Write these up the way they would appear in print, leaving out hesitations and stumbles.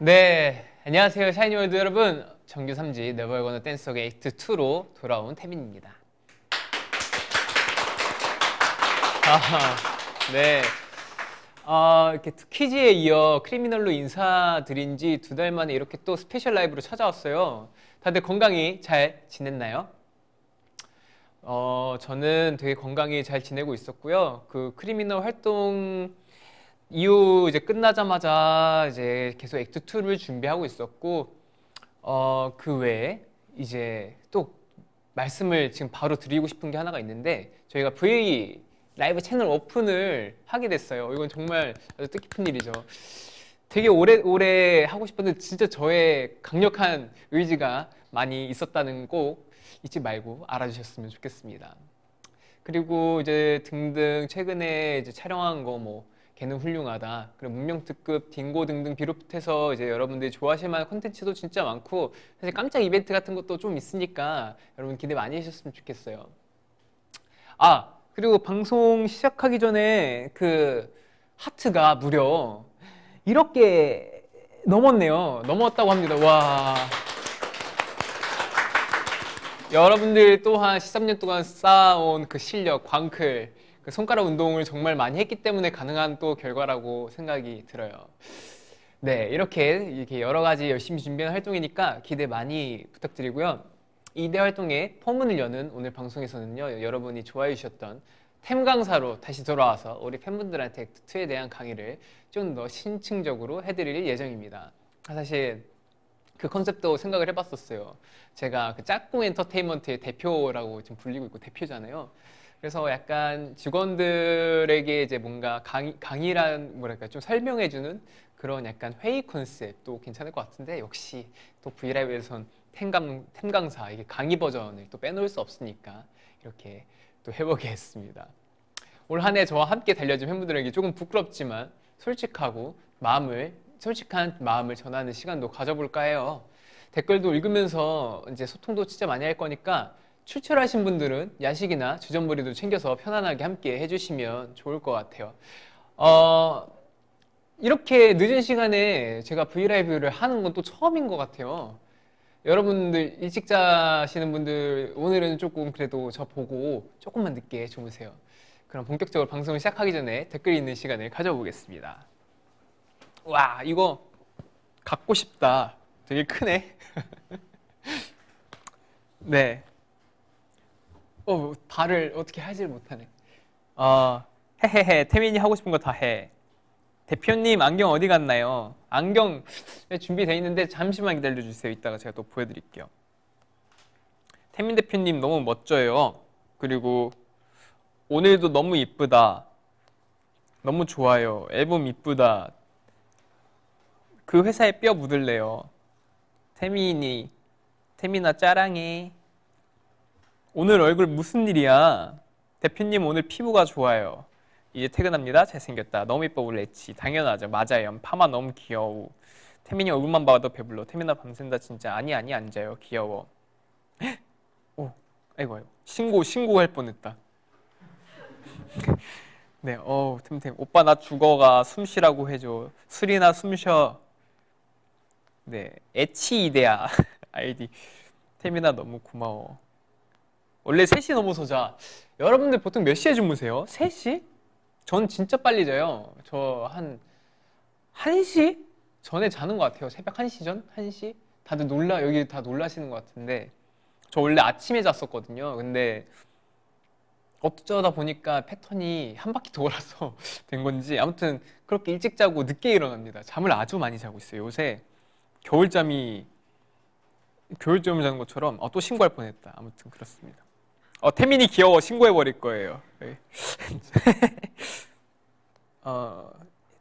네, 안녕하세요 샤이니월드 여러분. 정규 3집 네버 에거너 댄스 어게인 액트 2로 돌아온 태민입니다. 네, 이렇게 퀴즈에 이어 크리미널로 인사드린 지 2달 만에 이렇게 또 스페셜 라이브로 찾아왔어요. 다들 건강히 잘 지냈나요? 저는 되게 건강히 잘 지내고 있었고요. 그 크리미널 활동 이후 이제 끝나자마자 이제 계속 액트 2를 준비하고 있었고, 그 외에 이제 또 말씀을 지금 바로 드리고 싶은 게 하나가 있는데, 저희가 V 라이브 채널 오픈을 하게 됐어요. 이건 정말 아주 뜻깊은 일이죠. 되게 오래 하고 싶었는데 진짜 저의 강력한 의지가 많이 있었다는 꼭 잊지 말고 알아주셨으면 좋겠습니다. 그리고 이제 등등 최근에 이제 촬영한 거 뭐 걔는 훌륭하다, 그리고 문명특급, 딩고 등등 비롯해서 이제 여러분들이 좋아하실 만한 콘텐츠도 진짜 많고, 사실 깜짝 이벤트 같은 것도 좀 있으니까 여러분 기대 많이 해주셨으면 좋겠어요. 그리고 방송 시작하기 전에 그 하트가 무려 1억 개 넘었네요. 넘었다고 합니다. 와. 여러분들 또한 13년 동안 쌓아온 그 실력, 광클, 그 손가락 운동을 정말 많이 했기 때문에 가능한 또 결과라고 생각이 들어요. 네, 이렇게 여러 가지 열심히 준비한 활동이니까 기대 많이 부탁드리고요. 이대 활동의 포문을 여는 오늘 방송에서는요, 여러분이 좋아해 주셨던 템 강사로 다시 돌아와서 우리 팬분들한테 액트2에 대한 강의를 좀 더 신층적으로 해드릴 예정입니다. 사실 그 컨셉도 생각을 해봤었어요. 제가 그 짝꿍 엔터테인먼트의 대표라고 지금 불리고 있고 대표잖아요. 그래서 약간 직원들에게 이제 뭔가 강의란 뭐랄까 좀 설명해주는 그런 약간 회의 컨셉도 괜찮을 것 같은데, 역시 또 브이라이브에선 템 강사 이게 강의 버전을 또 빼놓을 수 없으니까 이렇게 또 해보겠습니다. 올 한 해 저와 함께 달려준 팬분들에게 조금 부끄럽지만 솔직한 마음을 전하는 시간도 가져볼까 해요. 댓글도 읽으면서 이제 소통도 진짜 많이 할 거니까 출출하신 분들은 야식이나 주전부리도 챙겨서 편안하게 함께 해주시면 좋을 것 같아요. 이렇게 늦은 시간에 제가 브이라이브를 하는 건 또 처음인 것 같아요. 여러분들 일찍 자시는 분들 오늘은 조금 그래도 저 보고 조금만 늦게 주무세요. 그럼 본격적으로 방송을 시작하기 전에 댓글 읽는 시간을 가져보겠습니다. 와, 이거 갖고 싶다. 되게 크네. 네. 발을 어떻게 하질 못하네. 헤헤헤. 태민이 하고 싶은 거 다 해. 대표님 안경 어디 갔나요? 안경 준비되어 있는데 잠시만 기다려주세요. 이따가 제가 또 보여드릴게요. 태민 대표님 너무 멋져요. 그리고 오늘도 너무 이쁘다. 너무 좋아요. 앨범 이쁘다. 그 회사에 뼈 묻을래요. 태민아 짜랑해. 오늘 얼굴 무슨 일이야? 대표님 오늘 피부가 좋아요. 이제 퇴근합니다. 잘생겼다. 너무 이뻐 우리 애치. 당연하죠. 맞아요. 파마 너무 귀여워. 태민이 얼굴만 봐도 배불러. 태민아 밤샌다 진짜. 아니 앉아요. 귀여워. 오, 아이고. 신고할 뻔했다. 네, 템템. 오빠 나 죽어가. 숨 쉬라고 해줘. 술이나 숨 쉬어. 네, 애치 이데야. 아이디. 태민아 너무 고마워. 원래 3시 넘어서 자. 여러분들 보통 몇 시에 주무세요? 3시? 전 진짜 빨리 자요. 저 한 1시 전에 자는 것 같아요. 새벽 1시 전? 1시? 다들 여기 다 놀라시는 것 같은데, 저 원래 아침에 잤었거든요. 근데 어쩌다 보니까 패턴이 한 바퀴 돌아서 된 건지 아무튼 그렇게 일찍 자고 늦게 일어납니다. 잠을 아주 많이 자고 있어요. 요새 겨울잠을 자는 것처럼. 또 신고할 뻔했다. 아무튼 그렇습니다. 태민이 귀여워. 신고해버릴 거예요. 네.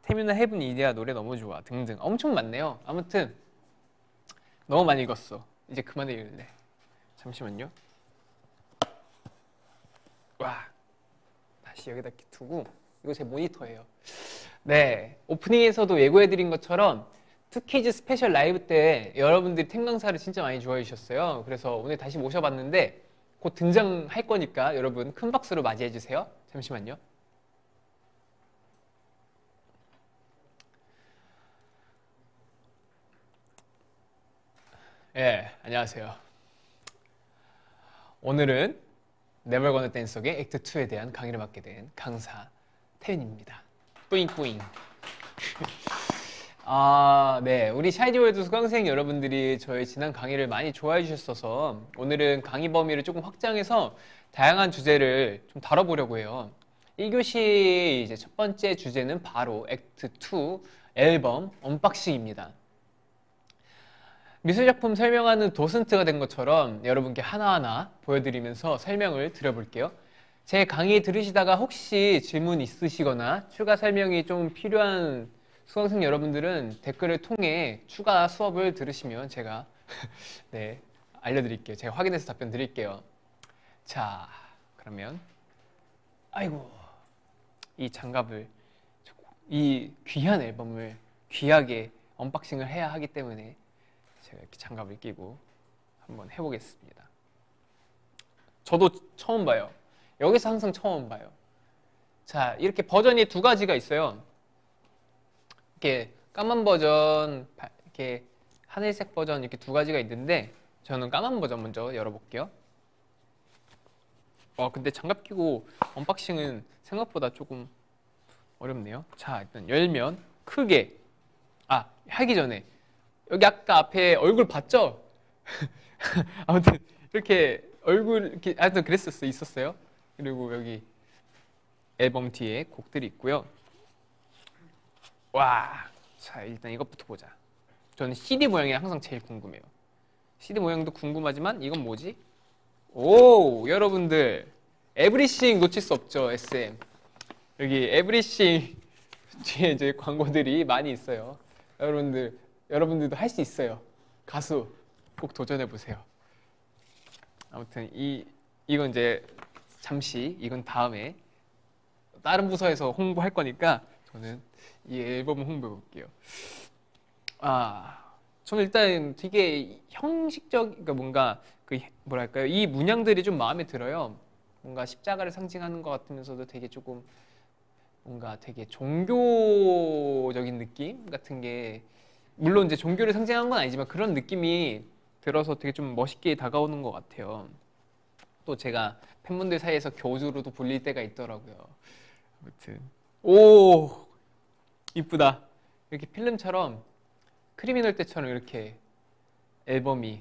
태민아 헤븐 이데아 노래 너무 좋아 등등 엄청 많네요. 아무튼 너무 많이 읽었어. 이제 그만 읽을래. 잠시만요. 와, 다시 여기다 이렇게 두고. 이거 제 모니터예요. 네, 오프닝에서도 예고해드린 것처럼 투키즈 스페셜 라이브 때 여러분들이 템 강사를 진짜 많이 좋아해 주셨어요. 그래서 오늘 다시 모셔봤는데 곧 등장할 거니까 여러분 큰 박수로 맞이해 주세요. 잠시만요. 예, 안녕하세요. 오늘은 네버 거너 댄스속의 액트 2에 대한 강의를 맡게 된 강사 태윤입니다. 뿌잉뿌잉. 네. 우리 샤이니월드 수강생 여러분들이 저의 지난 강의를 많이 좋아해 주셨어서 오늘은 강의 범위를 조금 확장해서 다양한 주제를 좀 다뤄보려고 해요. 1교시 이제 첫 번째 주제는 바로 액트 2 앨범 언박싱입니다. 미술작품 설명하는 도슨트가 된 것처럼 여러분께 하나하나 보여드리면서 설명을 드려볼게요. 제 강의 들으시다가 혹시 질문 있으시거나 추가 설명이 좀 필요한 수강생 여러분들은 댓글을 통해 추가 수업을 들으시면 제가 네, 알려드릴게요. 제가 확인해서 답변 드릴게요. 자, 그러면 아이고, 이 장갑을, 이 귀한 앨범을 귀하게 언박싱을 해야 하기 때문에 제가 이렇게 장갑을 끼고 한번 해보겠습니다. 저도 처음 봐요. 여기서 항상 처음 봐요. 자, 이렇게 버전이 두 가지가 있어요. 이렇게 까만 버전, 이렇게 하늘색 버전 이렇게 두 가지가 있는데 저는 까만 버전 먼저 열어볼게요. 근데 장갑 끼고 언박싱은 생각보다 조금 어렵네요. 자, 일단 열면 크게 하기 전에 여기 아까 앞에 얼굴 봤죠? 아무튼 이렇게 얼굴 이렇게 하여튼 있었어요. 그리고 여기 앨범 뒤에 곡들이 있고요. 와, 자 일단 이것부터 보자. 저는 CD 모양이 항상 제일 궁금해요. CD 모양도 궁금하지만 이건 뭐지? 오, 여러분들 에브리싱 놓칠 수 없죠. SM 여기 에브리싱 뒤에 이제 광고들이 많이 있어요. 여러분들도 할 수 있어요. 가수 꼭 도전해 보세요. 아무튼 이건 이제 잠시 이건 다음에 다른 부서에서 홍보할 거니까 저는 이 앨범을 홍보해 볼게요. 저는 일단 되게 형식적, 그러니까 뭔가 뭐랄까요, 이 문양들이 좀 마음에 들어요. 뭔가 십자가를 상징하는 것 같으면서도 되게 조금 뭔가 되게 종교적인 느낌 같은 게, 물론 이제 종교를 상징하는 건 아니지만 그런 느낌이 들어서 되게 좀 멋있게 다가오는 것 같아요. 또 제가 팬분들 사이에서 교주로도 불릴 때가 있더라고요. 아무튼 오, 이쁘다. 이렇게 필름처럼 크리미널 때처럼 이렇게 앨범이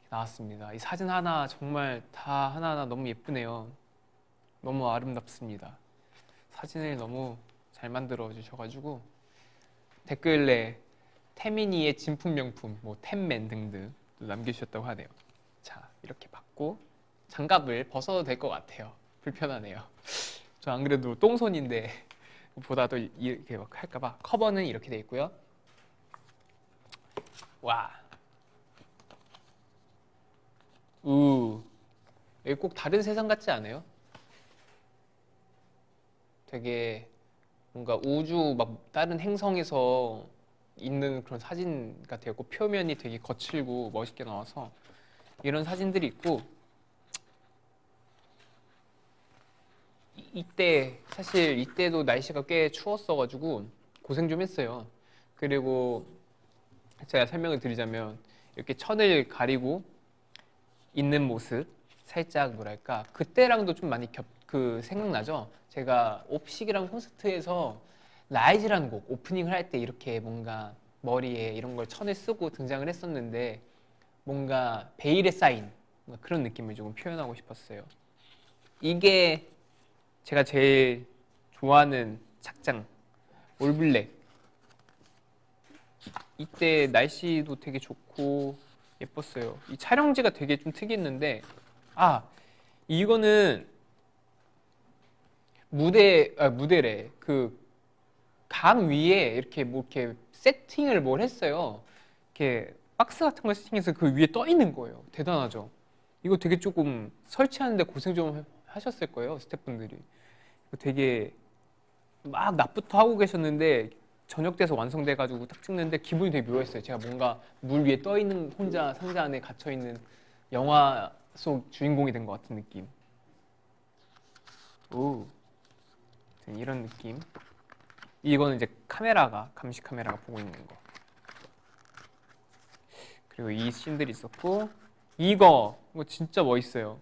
나왔습니다. 이 사진 하나 정말 다 하나하나 너무 예쁘네요. 너무 아름답습니다. 사진을 너무 잘 만들어 주셔가지고 댓글에 태민이의 진품 명품, 뭐 템맨 등등 남겨주셨다고 하네요. 자, 이렇게 받고 장갑을 벗어도 될 것 같아요. 불편하네요. 저 안 그래도 똥손인데 보다도 이렇게 막 할까봐. 커버는 이렇게 돼 있고요. 와, 여기 꼭 다른 세상 같지 않아요? 되게 뭔가 우주 막 다른 행성에서 있는 그런 사진 같아요. 그 표면이 되게 거칠고 멋있게 나와서 이런 사진들이 있고, 사실 이때도 날씨가 꽤 추웠어가지고 고생 좀 했어요. 그리고 제가 설명을 드리자면 이렇게 천을 가리고 있는 모습, 살짝 뭐랄까 그때랑도 좀 많이 생각나죠? 제가 옵식이랑 콘서트에서 라이즈라는 곡 오프닝을 할 때 이렇게 뭔가 머리에 이런 걸 천을 쓰고 등장을 했었는데 뭔가 베일에 쌓인 그런 느낌을 조금 표현하고 싶었어요. 이게 제가 제일 좋아하는 착장, 올블랙. 이때 날씨도 되게 좋고 예뻤어요. 이 촬영지가 되게 좀 특이했는데, 이거는 무대래. 그 강 위에 이렇게 뭐 이렇게 세팅을 뭘 했어요. 이렇게 박스 같은 걸 세팅해서 그 위에 떠 있는 거예요. 대단하죠. 이거 되게 조금 설치하는데 고생 좀 하셨을 거예요, 스태프분들이. 되게 막 낮부터 하고 계셨는데 저녁 돼서 완성돼가지고 딱 찍는데 기분이 되게 묘했어요. 제가 뭔가 물 위에 떠 있는, 혼자 상자 안에 갇혀 있는 영화 속 주인공이 된 것 같은 느낌. 이런 느낌. 이거는 이제 감시 카메라가 보고 있는 거. 그리고 이 씬들이 있었고, 이거 진짜 멋있어요.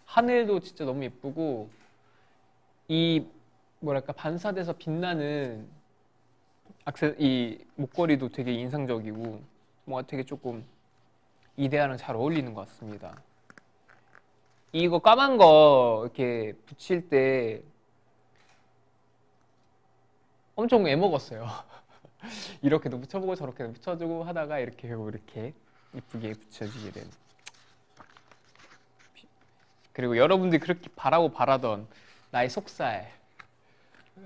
하늘도 진짜 너무 예쁘고, 이 뭐랄까 반사돼서 빛나는 이 목걸이도 되게 인상적이고, 뭔가 되게 조금 이데아랑 잘 어울리는 것 같습니다. 이거 까만 거 이렇게 붙일 때 엄청 애먹었어요. 이렇게도 붙여보고 저렇게도 붙여주고 하다가 이렇게 이쁘게 붙여지게 된. 그리고 여러분들이 그렇게 바라던 나의 속살,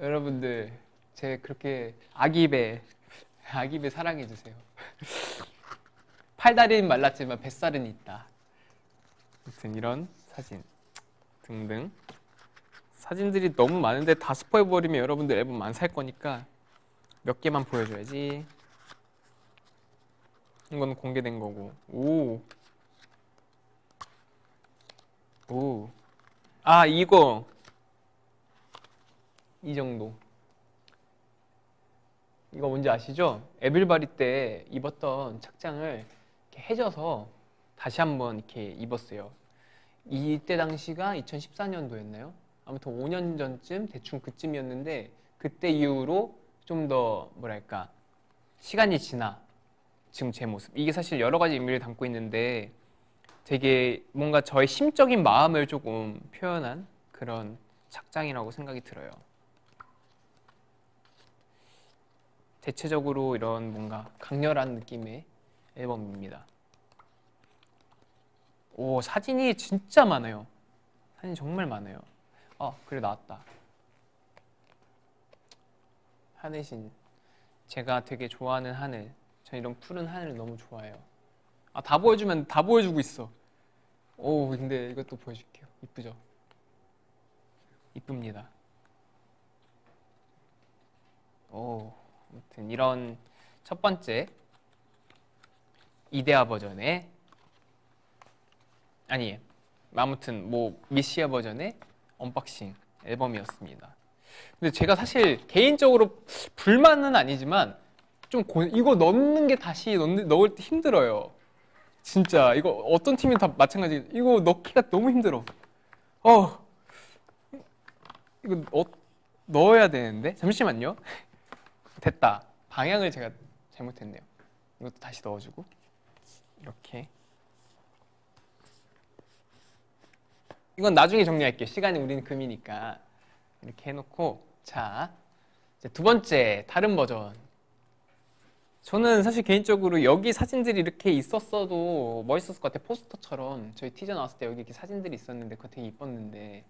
여러분들 제 그렇게 아기배 사랑해주세요. 팔다리는 말랐지만 뱃살은 있다. 아무튼 이런 사진 등등 사진들이 너무 많은데 다 스포해버리면 여러분들 앨범 안 살 거니까 몇 개만 보여줘야지. 이건 공개된 거고. 아, 이거 이 정도. 이거 뭔지 아시죠? 에빌바리 때 입었던 착장을 이렇게 해줘서 다시 한번 이렇게 입었어요. 이때 당시가 2014년도였나요? 아무튼 5년 전쯤 대충 그쯤이었는데, 그때 이후로 좀 더 뭐랄까 시간이 지나 지금 제 모습, 이게 사실 여러 가지 의미를 담고 있는데 되게 뭔가 저의 심적인 마음을 조금 표현한 그런 착장이라고 생각이 들어요. 대체적으로 이런 뭔가 강렬한 느낌의 앨범입니다. 오, 사진이 진짜 많아요. 사진이 정말 많아요. 그래, 나왔다. 하늘신. 제가 되게 좋아하는 하늘. 전 이런 푸른 하늘을 너무 좋아해요. 다 보여주면 다 보여주고 있어. 오, 근데 이것도 보여줄게요. 이쁘죠? 이쁩니다. 아무튼 이런 첫 번째 이데아 버전의, 아무튼 미시아 버전의 언박싱 앨범이었습니다. 근데 제가 사실 개인적으로 불만은 아니지만 좀 이거 넣는 게 다시 넣을 때 힘들어요. 진짜 이거 어떤 팀이 다 마찬가지. 이거 넣기가 너무 힘들어. 이거 넣어야 되는데. 잠시만요. 됐다. 방향을 제가 잘못했네요. 이것도 다시 넣어주고 이렇게. 이건 나중에 정리할게요. 시간이 우리는 금이니까. 이렇게 해놓고, 자, 이제 두 번째 다른 버전. 저는 사실 개인적으로 여기 사진들이 이렇게 있었어도 멋있었을 것 같아요. 포스터처럼 저희 티저 나왔을 때 여기 이렇게 사진들이 있었는데 그거 되게 이뻤는데,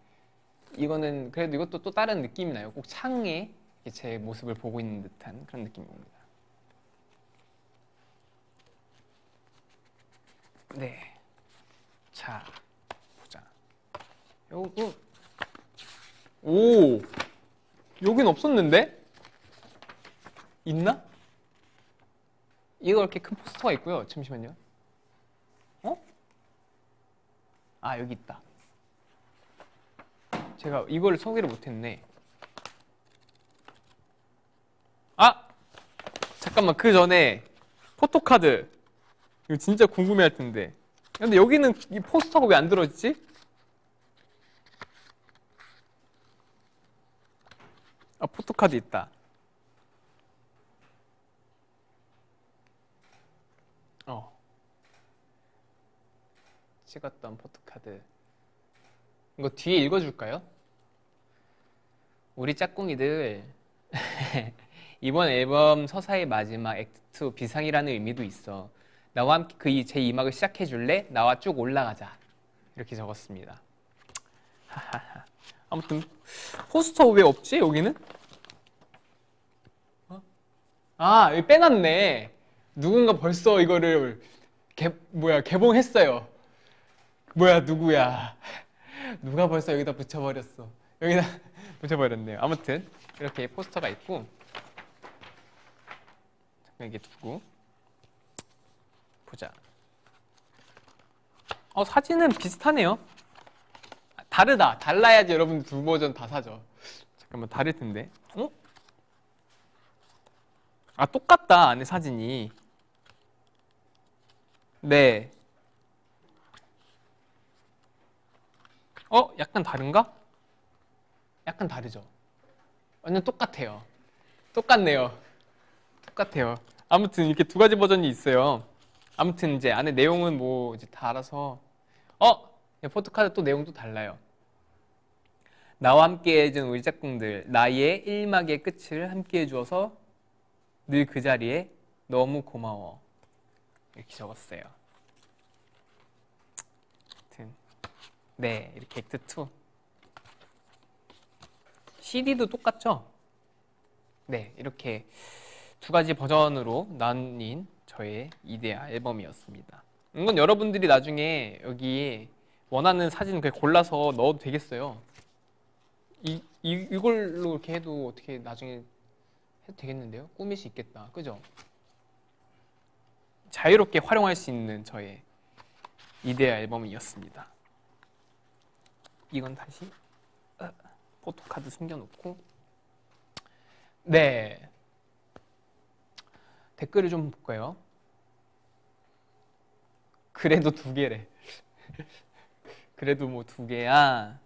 이거는 그래도 이것도 또 다른 느낌이 나요. 꼭 창에 제 모습을 보고 있는 듯한 그런 느낌입니다. 네, 자 보자. 오, 여긴 없었는데? 있나? 이거 이렇게 큰 포스터가 있고요. 잠시만요. 여기 있다. 제가 이걸 소개를 못했네. 잠깐만, 그 전에 포토카드. 이거 진짜 궁금해할 텐데. 근데 여기는 이 포스터가 왜 안 들어있지? 포토카드 있다. 찍었던 포토카드. 이거 뒤에 읽어줄까요? 우리 짝꿍이들 이번 앨범 서사의 마지막 액트 2 비상이라는 의미도 있어. 나와 함께 제 2막을 시작해줄래? 나와 쭉 올라가자. 이렇게 적었습니다. 아무튼 포스터 왜 없지? 여기는? 여기 빼놨네. 누군가 벌써 이거를 개봉했어요. 누구야? 누가 벌써 여기다 붙여버렸어. 여기다 붙여버렸네요. 아무튼 이렇게 포스터가 있고, 잠깐 이렇게 두고 보자. 사진은 비슷하네요. 다르다. 달라야지 여러분들 두 버전 다 사죠. 잠깐만, 다를 텐데. 똑같다. 안에 사진이. 네. 약간 다른가? 약간 다르죠? 완전 똑같아요. 똑같네요. 똑같아요. 아무튼 이렇게 두 가지 버전이 있어요. 아무튼 이제 안에 내용은 뭐 이제 다 알아서 포토카드 또 내용도 달라요. 나와 함께 해준 우리 짝꿍들, 나의 1막의 끝을 함께 해주어서 늘 그 자리에 너무 고마워. 이렇게 적었어요. 아무튼 네, 이렇게 액트 2. CD도 똑같죠? 네, 이렇게 두 가지 버전으로 나뉜 저의 이데아 앨범이었습니다. 이건 여러분들이 나중에 여기 원하는 사진 그냥 골라서 넣어도 되겠어요. 이걸로 이렇게 해도 어떻게 나중에 해도 되겠는데요? 꾸밀 수 있겠다. 그죠? 자유롭게 활용할 수 있는 저의 이데아 앨범이었습니다. 이건 다시 포토카드 숨겨놓고 네, 댓글을 좀 볼까요? 그래도 두 개래. 그래도 뭐 두 개야.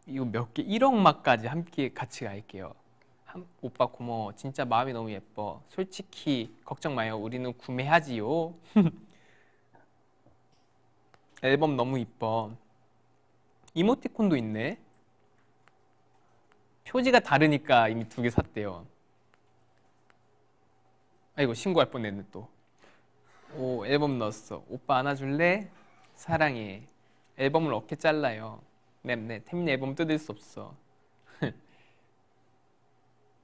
이거 몇 개? 1억 막까지 함께 같이 갈게요. 오빠 고마워. 진짜 마음이 너무 예뻐. 솔직히 걱정 마요. 우리는 구매하지요. 앨범 너무 이뻐. 이모티콘도 있네. 표지가 다르니까 이미 두 개 샀대요. 아이고 신고할 뻔했네 또. 오, 앨범 넣었어. 오빠 안아줄래? 사랑해. 앨범을 어떻게 잘라요? 네, 태민 앨범 뜯을 수 없어.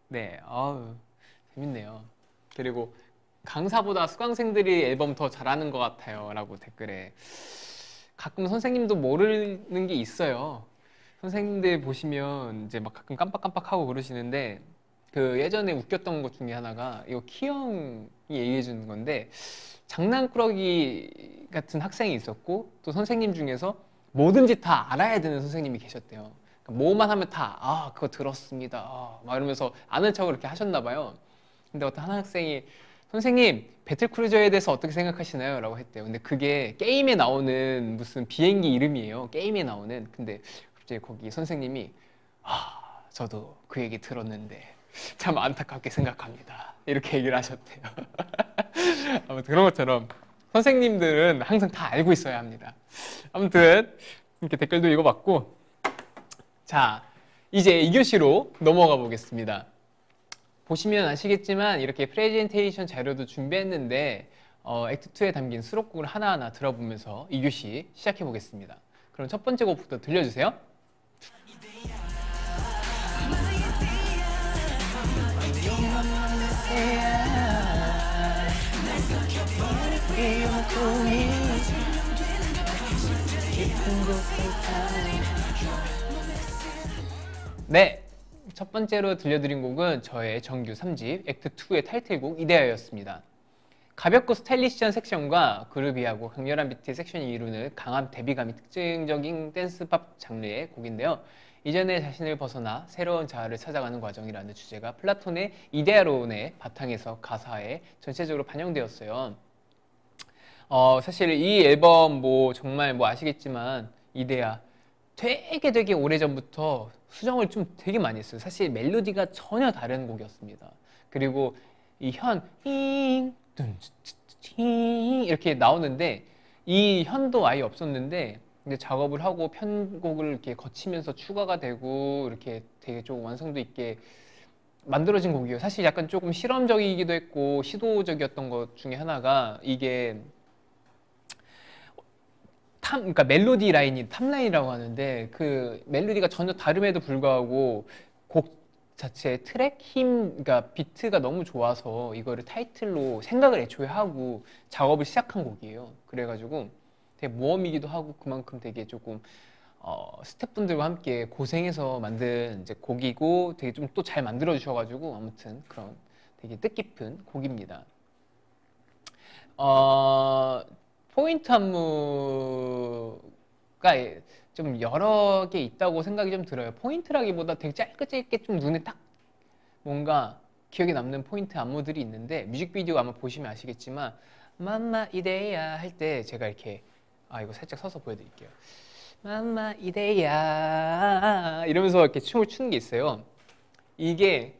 네, 아우 재밌네요. 그리고 강사보다 수강생들이 앨범 더 잘하는 것 같아요 라고 댓글에. 가끔 선생님도 모르는 게 있어요. 선생님들 보시면 이제 막 가끔 깜빡깜빡하고 그러시는데, 그 예전에 웃겼던 것 중에 하나가 이거 키형이 얘기해 주는 건데, 장난꾸러기 같은 학생이 있었고 또 선생님 중에서 뭐든지 다 알아야 되는 선생님이 계셨대요. 그러니까 뭐만 하면 다 그거 들었습니다. 막 이러면서 아는 척을 이렇게 하셨나 봐요. 근데 어떤 한 학생이 선생님 배틀크루저에 대해서 어떻게 생각하시나요? 라고 했대요. 근데 그게 게임에 나오는 무슨 비행기 이름이에요. 게임에 나오는. 근데 갑자기 거기 선생님이 저도 그 얘기 들었는데 참 안타깝게 생각합니다. 이렇게 얘기를 하셨대요. 아무튼 그런 것처럼 선생님들은 항상 다 알고 있어야 합니다. 아무튼 이렇게 댓글도 읽어봤고, 자 이제 2교시로 넘어가 보겠습니다. 보시면 아시겠지만 이렇게 프레젠테이션 자료도 준비했는데 액트 2에 담긴 수록곡을 하나하나 들어보면서 2교시 시작해 보겠습니다. 그럼 첫 번째 곡부터 들려주세요. 네, 첫 번째로 들려드린 곡은 저의 정규 3집 액트 2의 타이틀곡 이데아였습니다. 가볍고 스타일리시한 섹션과 그루비하고 강렬한 비트의 섹션이 이루는 강한 대비감이 특징적인 댄스팝 장르의 곡인데요. 이전의 자신을 벗어나 새로운 자아를 찾아가는 과정이라는 주제가 플라톤의 이데아론의 바탕에서 가사에 전체적으로 반영되었어요. 사실 이 앨범 정말 아시겠지만 이데아 되게 오래전부터 수정을 좀 되게 많이 했어요. 사실 멜로디가 전혀 다른 곡이었습니다. 그리고 이 이렇게 나오는데 이 현도 아예 없었는데 이제 작업을 하고 편곡을 이렇게 거치면서 추가가 되고 이렇게 되게 좀 완성도 있게 만들어진 곡이에요. 사실 약간 조금 실험적이기도 했고 시도적이었던 것 중에 하나가 이게 그러니까 멜로디 라인이 탑라인이라고 하는데 그 멜로디가 전혀 다름에도 불구하고 곡 자체의 트랙 그러니까 비트가 너무 좋아서 이거를 타이틀로 생각을 애초에 하고 작업을 시작한 곡이에요. 그래가지고 되게 모험이기도 하고 그만큼 되게 조금 스태프분들과 함께 고생해서 만든 이제 곡이고 되게 좀 또 잘 만들어 주셔가지고 아무튼 그런 되게 뜻깊은 곡입니다. 포인트 안무가 좀 여러 개 있다고 생각이 좀 들어요. 포인트라기보다 되게 짧게 좀 눈에 딱 뭔가 기억에 남는 포인트 안무들이 있는데, 뮤직비디오 아마 보시면 아시겠지만 맘마 이데야 할 때 제가 이렇게, 이거 살짝 서서 보여드릴게요. 맘마 이데야 이러면서 이렇게 춤을 추는 게 있어요. 이게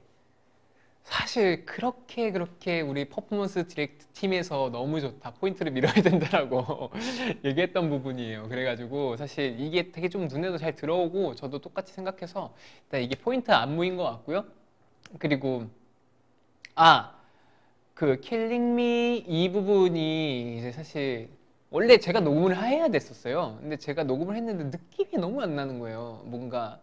사실 그렇게 우리 퍼포먼스 디렉트 팀에서 너무 좋다, 포인트를 밀어야 된다라고 얘기했던 부분이에요. 그래가지고 사실 이게 되게 좀 눈에도 잘 들어오고, 저도 똑같이 생각해서 일단 이게 포인트 안무인 것 같고요. 그리고 그 Killing Me 이 부분이 이제 사실 원래 제가 녹음을 해야 됐었어요. 근데 제가 녹음을 했는데 느낌이 너무 안 나는 거예요. 뭔가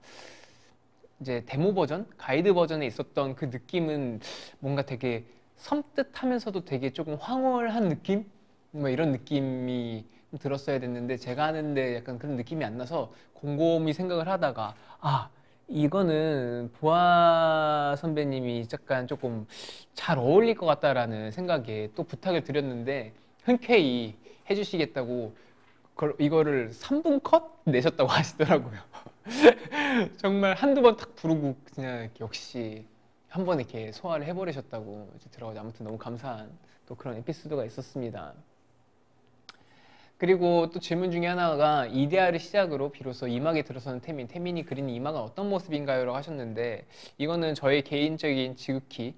이제 데모 버전, 가이드 버전에 있었던 그 느낌은 뭔가 되게 섬뜩하면서도 되게 조금 황홀한 느낌? 뭐 이런 느낌이 들었어야 됐는데, 제가 하는데 약간 그런 느낌이 안 나서 곰곰이 생각을 하다가, 이거는 보아 선배님이 약간 조금 잘 어울릴 것 같다라는 생각에 또 부탁을 드렸는데, 흔쾌히 해주시겠다고 이거를 3분 컷 내셨다고 하시더라고요. 정말 한두 번 탁 부르고 그냥 이렇게 역시 한 번 이렇게 소화를 해버리셨다고 이제 들어가지고, 아무튼 너무 감사한 또 그런 에피소드가 있었습니다. 그리고 또 질문 중에 하나가, 이데아를 시작으로 비로소 이막에 들어서는 태민이 그리는 이막은 어떤 모습인가요? 라고 하셨는데, 이거는 저의 개인적인 지극히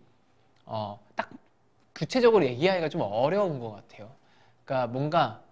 딱 구체적으로 얘기하기가 좀 어려운 것 같아요. 그러니까 뭔가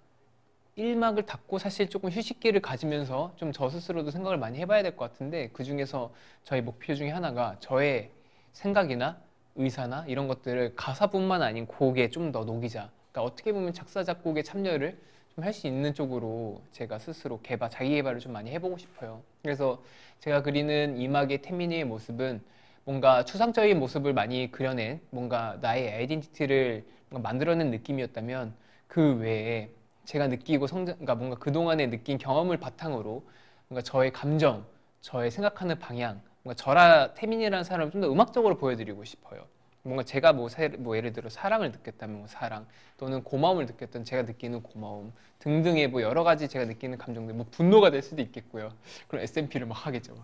1막을 닫고 사실 조금 휴식기를 가지면서 좀 저 스스로도 생각을 많이 해봐야 될 것 같은데, 그 중에서 저희 목표 중에 하나가 저의 생각이나 의사나 이런 것들을 가사뿐만 아닌 곡에 좀 더 녹이자. 그러니까 어떻게 보면 작사 작곡에 참여를 좀 할 수 있는 쪽으로 제가 스스로 자기 개발을 좀 많이 해보고 싶어요. 그래서 제가 그리는 이막의 태민이의 모습은 뭔가 추상적인 모습을 많이 그려낸, 뭔가 나의 아이덴티티를 만들어낸 느낌이었다면, 그 외에 제가 느끼고 그러니까 뭔가 그동안에 느낀 경험을 바탕으로 뭔가 저의 감정, 저의 생각하는 방향, 뭔가 태민이라는 사람을 좀 더 음악적으로 보여드리고 싶어요. 뭔가 제가 뭐 예를 들어 사랑을 느꼈다면 뭐 사랑, 또는 고마움을 느꼈던 제가 느끼는 고마움 등등의 뭐 여러 가지 제가 느끼는 감정들, 뭐 분노가 될 수도 있겠고요. 그럼 SMP를 막 하겠죠.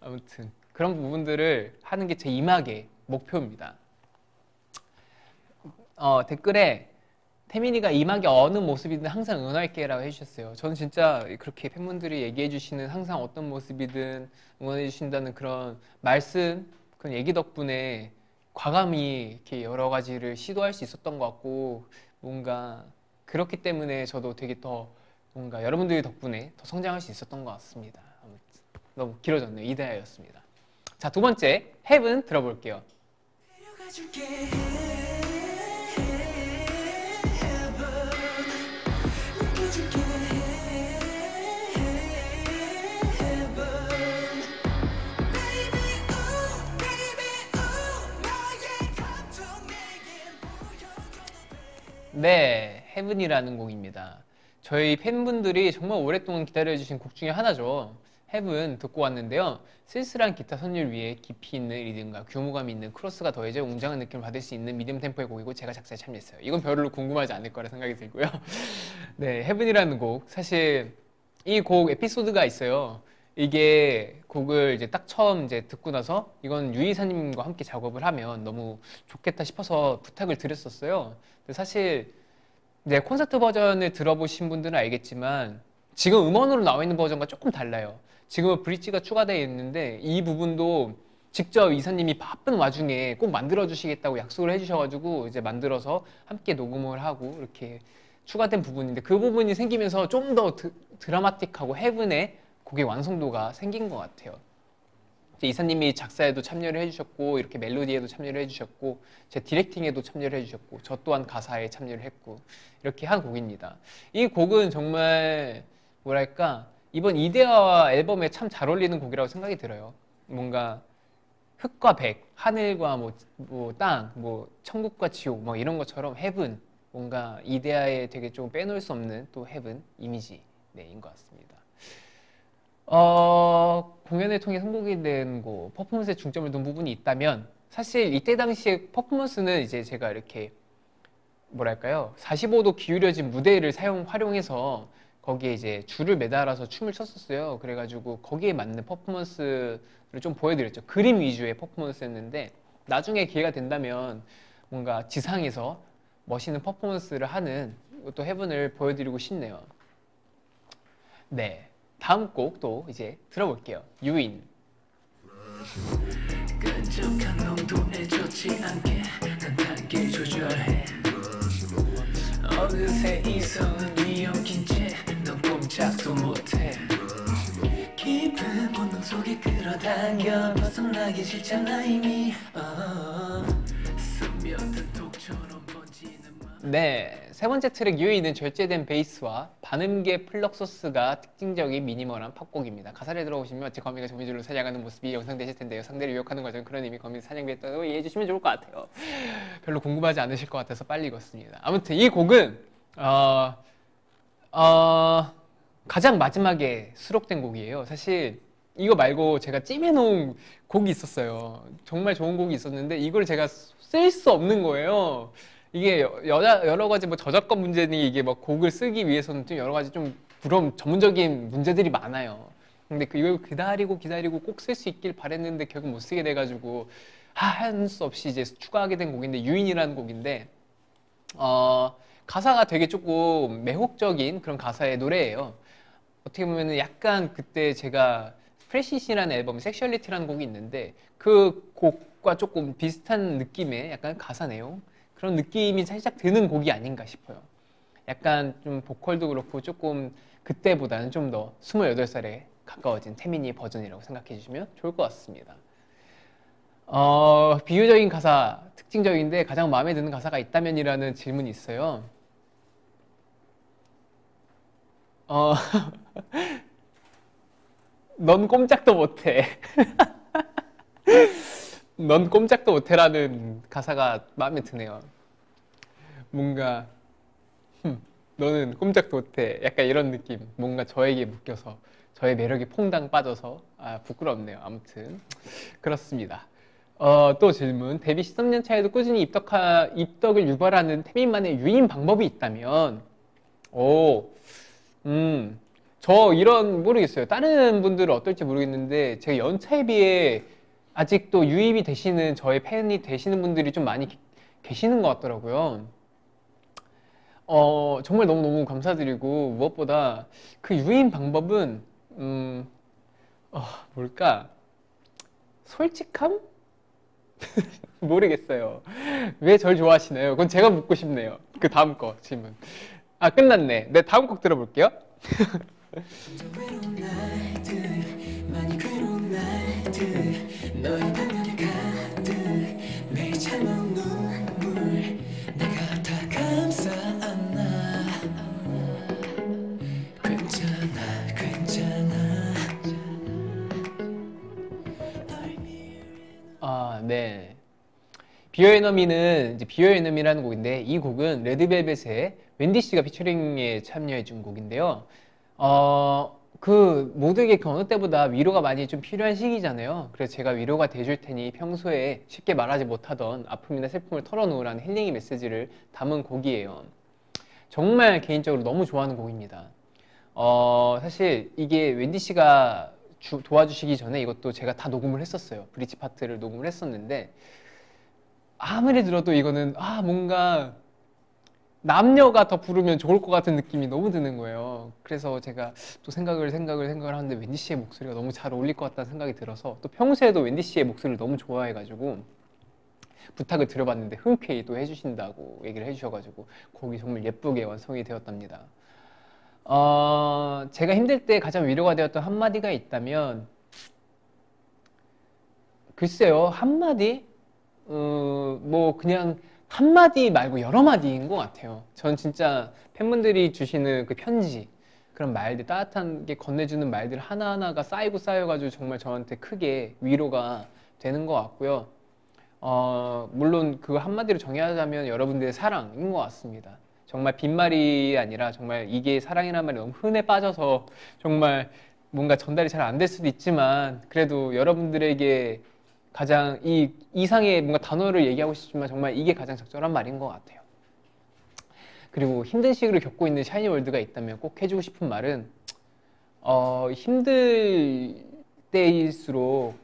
아무튼 그런 부분들을 하는 게 제 이막의 목표입니다. 댓글에 태민이가 이막의 어느 모습이든 항상 응원할게 라고 해주셨어요. 저는 진짜 그렇게 팬분들이 얘기해 주시는, 항상 어떤 모습이든 응원해 주신다는 그런 말씀, 그런 얘기 덕분에 과감히 이렇게 여러 가지를 시도할 수 있었던 것 같고, 뭔가 그렇기 때문에 저도 되게 더 뭔가 여러분들 덕분에 더 성장할 수 있었던 것 같습니다. 아무튼 너무 길어졌네요. 이데아였습니다. 자, 두 번째 헤븐 들어볼게요. 네, 헤븐이라는 곡입니다. 저희 팬분들이 정말 오랫동안 기다려주신 곡 중에 하나죠. 헤븐 듣고 왔는데요. 쓸쓸한 기타 선율 위에 깊이 있는 리듬과 규모감 있는 크로스가 더해져 웅장한 느낌을 받을 수 있는 미디엄 템포의 곡이고, 제가 작사에 참여했어요. 이건 별로 궁금하지 않을 거라 생각이 들고요. 네, 헤븐이라는 곡, 사실 이 곡 에피소드가 있어요. 이게 곡을 이제 딱 처음 이제 듣고 나서 이건 유이사님과 함께 작업을 하면 너무 좋겠다 싶어서 부탁을 드렸었어요. 근데 사실 이제 콘서트 버전을 들어보신 분들은 알겠지만, 지금 음원으로 나와 있는 버전과 조금 달라요. 지금은 브릿지가 추가되어 있는데, 이 부분도 직접 이사님이 바쁜 와중에 꼭 만들어 주시겠다고 약속을 해주셔가지고 이제 만들어서 함께 녹음을 하고 이렇게 추가된 부분인데, 그 부분이 생기면서 좀 더 드라마틱하고 헤븐의 곡의 완성도가 생긴 것 같아요. 이사님이 작사에도 참여를 해주셨고, 이렇게 멜로디에도 참여를 해주셨고, 제 디렉팅에도 참여를 해주셨고, 저 또한 가사에 참여를 했고, 이렇게 한 곡입니다. 이 곡은 정말 뭐랄까, 이번 이데아 앨범에 참 잘 어울리는 곡이라고 생각이 들어요. 뭔가 흙과 백, 하늘과 땅, 천국과 지옥, 뭐 이런 것처럼 헤븐, 뭔가 이데아에 되게 좀 빼놓을 수 없는 또 헤븐 이미지, 인 것 같습니다. 공연을 통해 선보이게 된 퍼포먼스에 중점을 둔 부분이 있다면, 사실 이때 당시에 퍼포먼스는 이제 제가 이렇게 뭐랄까요, 45도 기울여진 무대를 활용해서 거기에 이제 줄을 매달아서 춤을 췄었어요. 그래가지고 거기에 맞는 퍼포먼스를 좀 보여드렸죠. 그림 위주의 퍼포먼스였는데, 나중에 기회가 된다면 뭔가 지상에서 멋있는 퍼포먼스를 하는 또 해븐을 보여드리고 싶네요. 네, 다음 곡 또 이제 들어볼게요. 유인. 끈적한 농도에 젖지 않게 난 단계 조절해. 어느새 이성은 위험긴 채 넌 꼼짝도 못해. 깊은 본능 속에 끌어당겨 벗어나기 싫잖아 이미. 스며든 독처럼 번지는 맘. 네, 세 번째 트랙 유인은 절제된 베이스와 반음계 플럭 소스가 특징적인 미니멀한 팝곡입니다. 가사를 들어보시면 제 거미가 조미줄로 사냥하는 모습이 영상되실 텐데요. 상대를 유혹하는 과정, 그런 의미 거미 사냥비했다고 이해해 주시면 좋을 것 같아요. 별로 궁금하지 않으실 것 같아서 빨리 읽었습니다. 아무튼 이 곡은 가장 마지막에 수록된 곡이에요. 사실 이거 말고 제가 찜해놓은 곡이 있었어요. 정말 좋은 곡이 있었는데 이걸 제가 쓸 수 없는 거예요. 이게 여러 가지 뭐 저작권 문제니 이게 뭐 곡을 쓰기 위해서는 좀 여러 가지 좀 전문적인 문제들이 많아요. 근데 이걸 기다리고 꼭 쓸 수 있길 바랬는데 결국 못 쓰게 돼가지고 할 수 없이 이제 추가하게 된 곡인데 유인이라는 곡인데 가사가 되게 조금 매혹적인 그런 가사의 노래예요. 어떻게 보면 약간 그때 제가 프레시시라는 앨범 섹슈얼리티라는 곡이 있는데 그 곡과 조금 비슷한 느낌의 약간 가사 내용 그런 느낌이 살짝 드는 곡이 아닌가 싶어요. 약간 좀 보컬도 그렇고 조금 그때보다는 좀 더 28살에 가까워진 태민이 버전이라고 생각해 주시면 좋을 것 같습니다. 비유적인 가사, 특징적인데 가장 마음에 드는 가사가 있다면이라는 질문이 있어요. 넌 꼼짝도 못해. 넌 꼼짝도 못해라는 가사가 마음에 드네요. 뭔가 너는 꼼짝도 못해. 약간 이런 느낌. 뭔가 저에게 묶여서 저의 매력에 퐁당 빠져서 부끄럽네요. 아무튼 그렇습니다. 또 질문. 데뷔 13년 차에도 꾸준히 입덕을 유발하는 태민만의 유인 방법이 있다면 저 모르겠어요. 다른 분들은 어떨지 모르겠는데 제가 연차에 비해 아직도 유입이 되시는 저의 팬이 되시는 분들이 좀 많이 계시는 것 같더라고요. 정말 너무너무 감사드리고 무엇보다 그 유인 방법은 뭘까? 솔직함? 모르겠어요. 왜 절 좋아하시나요? 그건 제가 묻고 싶네요. 그 다음 거 질문. 끝났네. 네, 다음 곡 들어볼게요. 네. 비어의 너미는 이제 비어의 너미라는 곡인데 이 곡은 레드벨벳의 웬디 씨가 피처링에 참여해 준 곡인데요. 그 모두에게 그 어느 때보다 위로가 많이 좀 필요한 시기잖아요. 그래서 제가 위로가 돼줄 테니 평소에 쉽게 말하지 못하던 아픔이나 슬픔을 털어놓으라는 힐링의 메시지를 담은 곡이에요. 정말 개인적으로 너무 좋아하는 곡입니다. 사실 이게 웬디 씨가 도와주시기 전에 이것도 제가 다 녹음을 했었어요. 브릿지 파트를 녹음을 했었는데 아무리 들어도 이거는 뭔가 남녀가 더 부르면 좋을 것 같은 느낌이 너무 드는 거예요. 그래서 제가 또 생각을 하는데 웬디 씨의 목소리가 너무 잘 어울릴 것 같다는 생각이 들어서 또 평소에도 wendy 씨의 목소리를 너무 좋아해가지고 부탁을 드려봤는데 흔쾌히 또 해주신다고 얘기를 해주셔가지고 곡이 정말 예쁘게 완성이 되었답니다. 제가 힘들 때 가장 위로가 되었던 한마디가 있다면 글쎄요, 한마디? 뭐 그냥 한마디 말고 여러 마디인 것 같아요. 전 진짜 팬분들이 주시는 그 편지, 그런 말들, 따뜻한 게 건네주는 말들 하나하나가 쌓여가지고 정말 저한테 크게 위로가 되는 것 같고요. 물론 그 한마디로 정의하자면 여러분들의 사랑인 것 같습니다. 정말 빈말이 아니라 정말 이게 사랑이라는 말이 너무 흔해 빠져서 정말 뭔가 전달이 잘 안 될 수도 있지만 그래도 여러분들에게 가장 이 이상의 뭔가 단어를 얘기하고 싶지만 정말 이게 가장 적절한 말인 것 같아요. 그리고 힘든 시기를 겪고 있는 샤이니월드가 있다면 꼭 해주고 싶은 말은 힘들 때일수록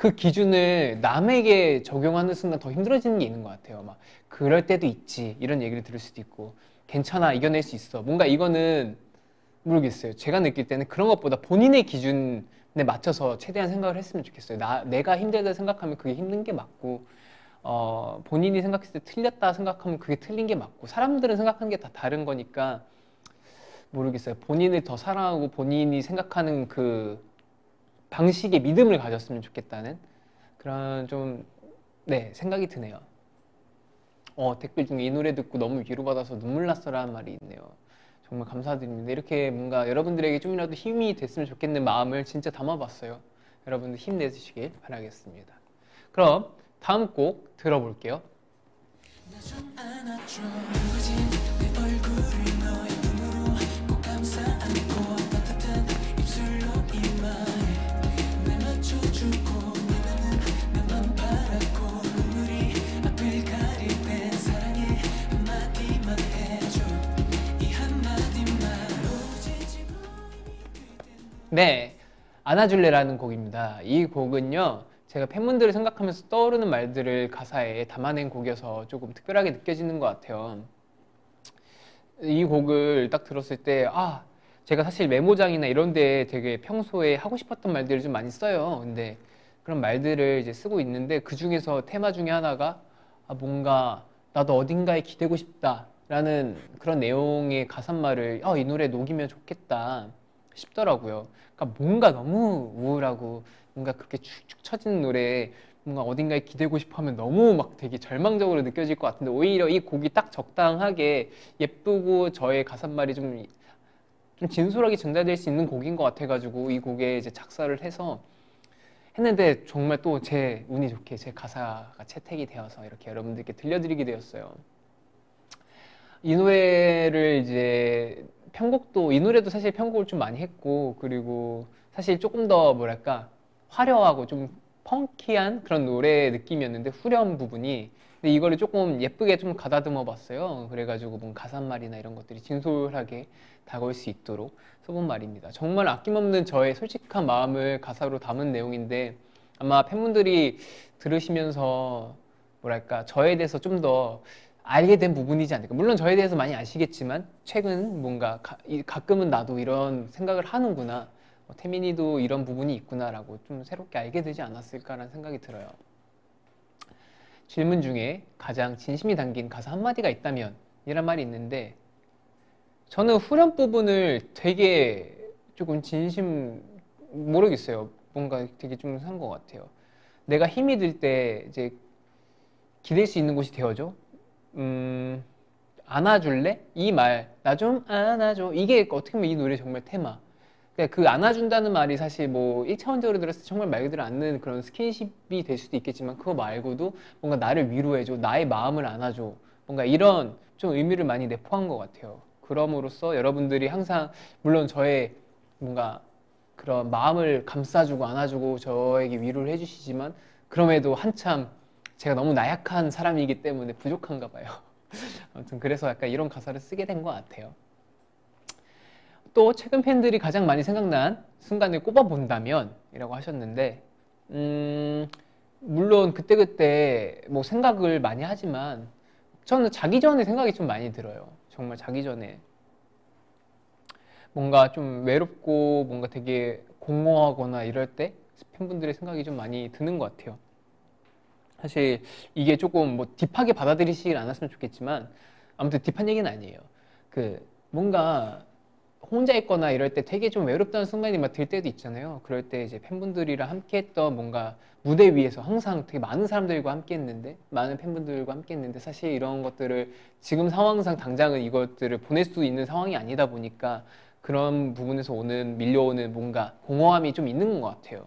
그 기준을 남에게 적용하는 순간 더 힘들어지는 게 있는 것 같아요. 막 그럴 때도 있지 이런 얘기를 들을 수도 있고 괜찮아 이겨낼 수 있어. 뭔가 이거는 모르겠어요. 제가 느낄 때는 그런 것보다 본인의 기준에 맞춰서 최대한 생각을 했으면 좋겠어요. 내가 힘들다 생각하면 그게 힘든 게 맞고 본인이 생각했을 때 틀렸다 생각하면 그게 틀린 게 맞고 사람들은 생각하는 게 다 다른 거니까 모르겠어요. 본인을 더 사랑하고 본인이 생각하는 그 방식의 믿음을 가졌으면 좋겠다는 그런 좀 네, 생각이 드네요. 댓글 중에 이 노래 듣고 너무 위로받아서 눈물 났어라는 말이 있네요. 정말 감사드립니다. 이렇게 뭔가 여러분들에게 좀이라도 힘이 됐으면 좋겠는 마음을 진짜 담아봤어요. 여러분들 힘내주시길 바라겠습니다. 그럼 다음 곡 들어볼게요. 네, 안아줄래라는 곡입니다. 이 곡은요, 제가 팬분들을 생각하면서 떠오르는 말들을 가사에 담아낸 곡이어서 조금 특별하게 느껴지는 것 같아요. 이 곡을 딱 들었을 때, 제가 사실 메모장이나 이런 데 되게 평소에 하고 싶었던 말들을 좀 많이 써요. 근데 그런 말들을 이제 쓰고 있는데 그 중에서 테마 중에 하나가 뭔가 나도 어딘가에 기대고 싶다라는 그런 내용의 가사말을 이 노래에 녹이면 좋겠다 싶더라고요. 그러니까 뭔가 너무 우울하고 뭔가 그렇게 축축 처지는 노래에 뭔가 어딘가에 기대고 싶어 하면 너무 막 되게 절망적으로 느껴질 것 같은데 오히려 이 곡이 딱 적당하게 예쁘고 저의 가사말이 좀 진솔하게 전달될 수 있는 곡인 것 같아가지고 이 곡에 이제 작사를 해서 했는데 정말 또 제 운이 좋게 제 가사가 채택이 되어서 이렇게 여러분들께 들려드리게 되었어요. 이 노래를 이제 편곡도 이 노래도 사실 편곡을 좀 많이 했고 그리고 사실 조금 더 뭐랄까 화려하고 좀 펑키한 그런 노래 느낌이었는데 후렴 부분이 근데 이거를 조금 예쁘게 좀 가다듬어 봤어요. 그래가지고 뭔 가사말이나 이런 것들이 진솔하게 다가올 수 있도록 써본 말입니다. 정말 아낌없는 저의 솔직한 마음을 가사로 담은 내용인데 아마 팬분들이 들으시면서 뭐랄까 저에 대해서 좀 더 알게 된 부분이지 않을까. 물론 저에 대해서 많이 아시겠지만 최근 뭔가 가끔은 나도 이런 생각을 하는구나. 태민이도 이런 부분이 있구나라고 좀 새롭게 알게 되지 않았을까라는 생각이 들어요. 질문 중에 가장 진심이 담긴 가사 한마디가 있다면 이란 말이 있는데 저는 후렴 부분을 되게 조금 모르겠어요. 뭔가 되게 좀 산 것 같아요. 내가 힘이 들 때 이제 기댈 수 있는 곳이 되어줘. 안아줄래? 이 말, 나 좀 안아줘. 이게 어떻게 보면 이 노래 정말 테마. 그러니까 그 안아준다는 말이 사실 뭐 1차원적으로 들었을 때 정말 말 그대로 안는 그런 스킨십이 될 수도 있겠지만 그거 말고도 뭔가 나를 위로해줘. 나의 마음을 안아줘. 뭔가 이런 좀 의미를 많이 내포한 것 같아요. 그럼으로써 여러분들이 항상 물론 저의 뭔가 그런 마음을 감싸주고 안아주고 저에게 위로를 해주시지만 그럼에도 한참 제가 너무 나약한 사람이기 때문에 부족한가 봐요. 아무튼 그래서 약간 이런 가사를 쓰게 된 것 같아요. 또 최근 팬들이 가장 많이 생각난 순간을 꼽아본다면 이라고 하셨는데 물론 그때그때 뭐 생각을 많이 하지만 저는 자기 전에 생각이 좀 많이 들어요. 정말 자기 전에 뭔가 좀 외롭고 뭔가 되게 공허하거나 이럴 때 팬분들의 생각이 좀 많이 드는 것 같아요. 사실 이게 조금 뭐 딥하게 받아들이시길 않았으면 좋겠지만 아무튼 딥한 얘기는 아니에요. 그 뭔가 혼자 있거나 이럴 때 되게 좀 외롭다는 순간이 막 들 때도 있잖아요. 그럴 때 이제 팬분들이랑 함께 했던 뭔가 무대 위에서 항상 되게 많은 사람들과 함께 했는데 많은 팬분들과 함께 했는데 사실 이런 것들을 지금 상황상 당장은 이것들을 보낼 수 있는 상황이 아니다 보니까 그런 부분에서 밀려오는 뭔가 공허함이 좀 있는 것 같아요.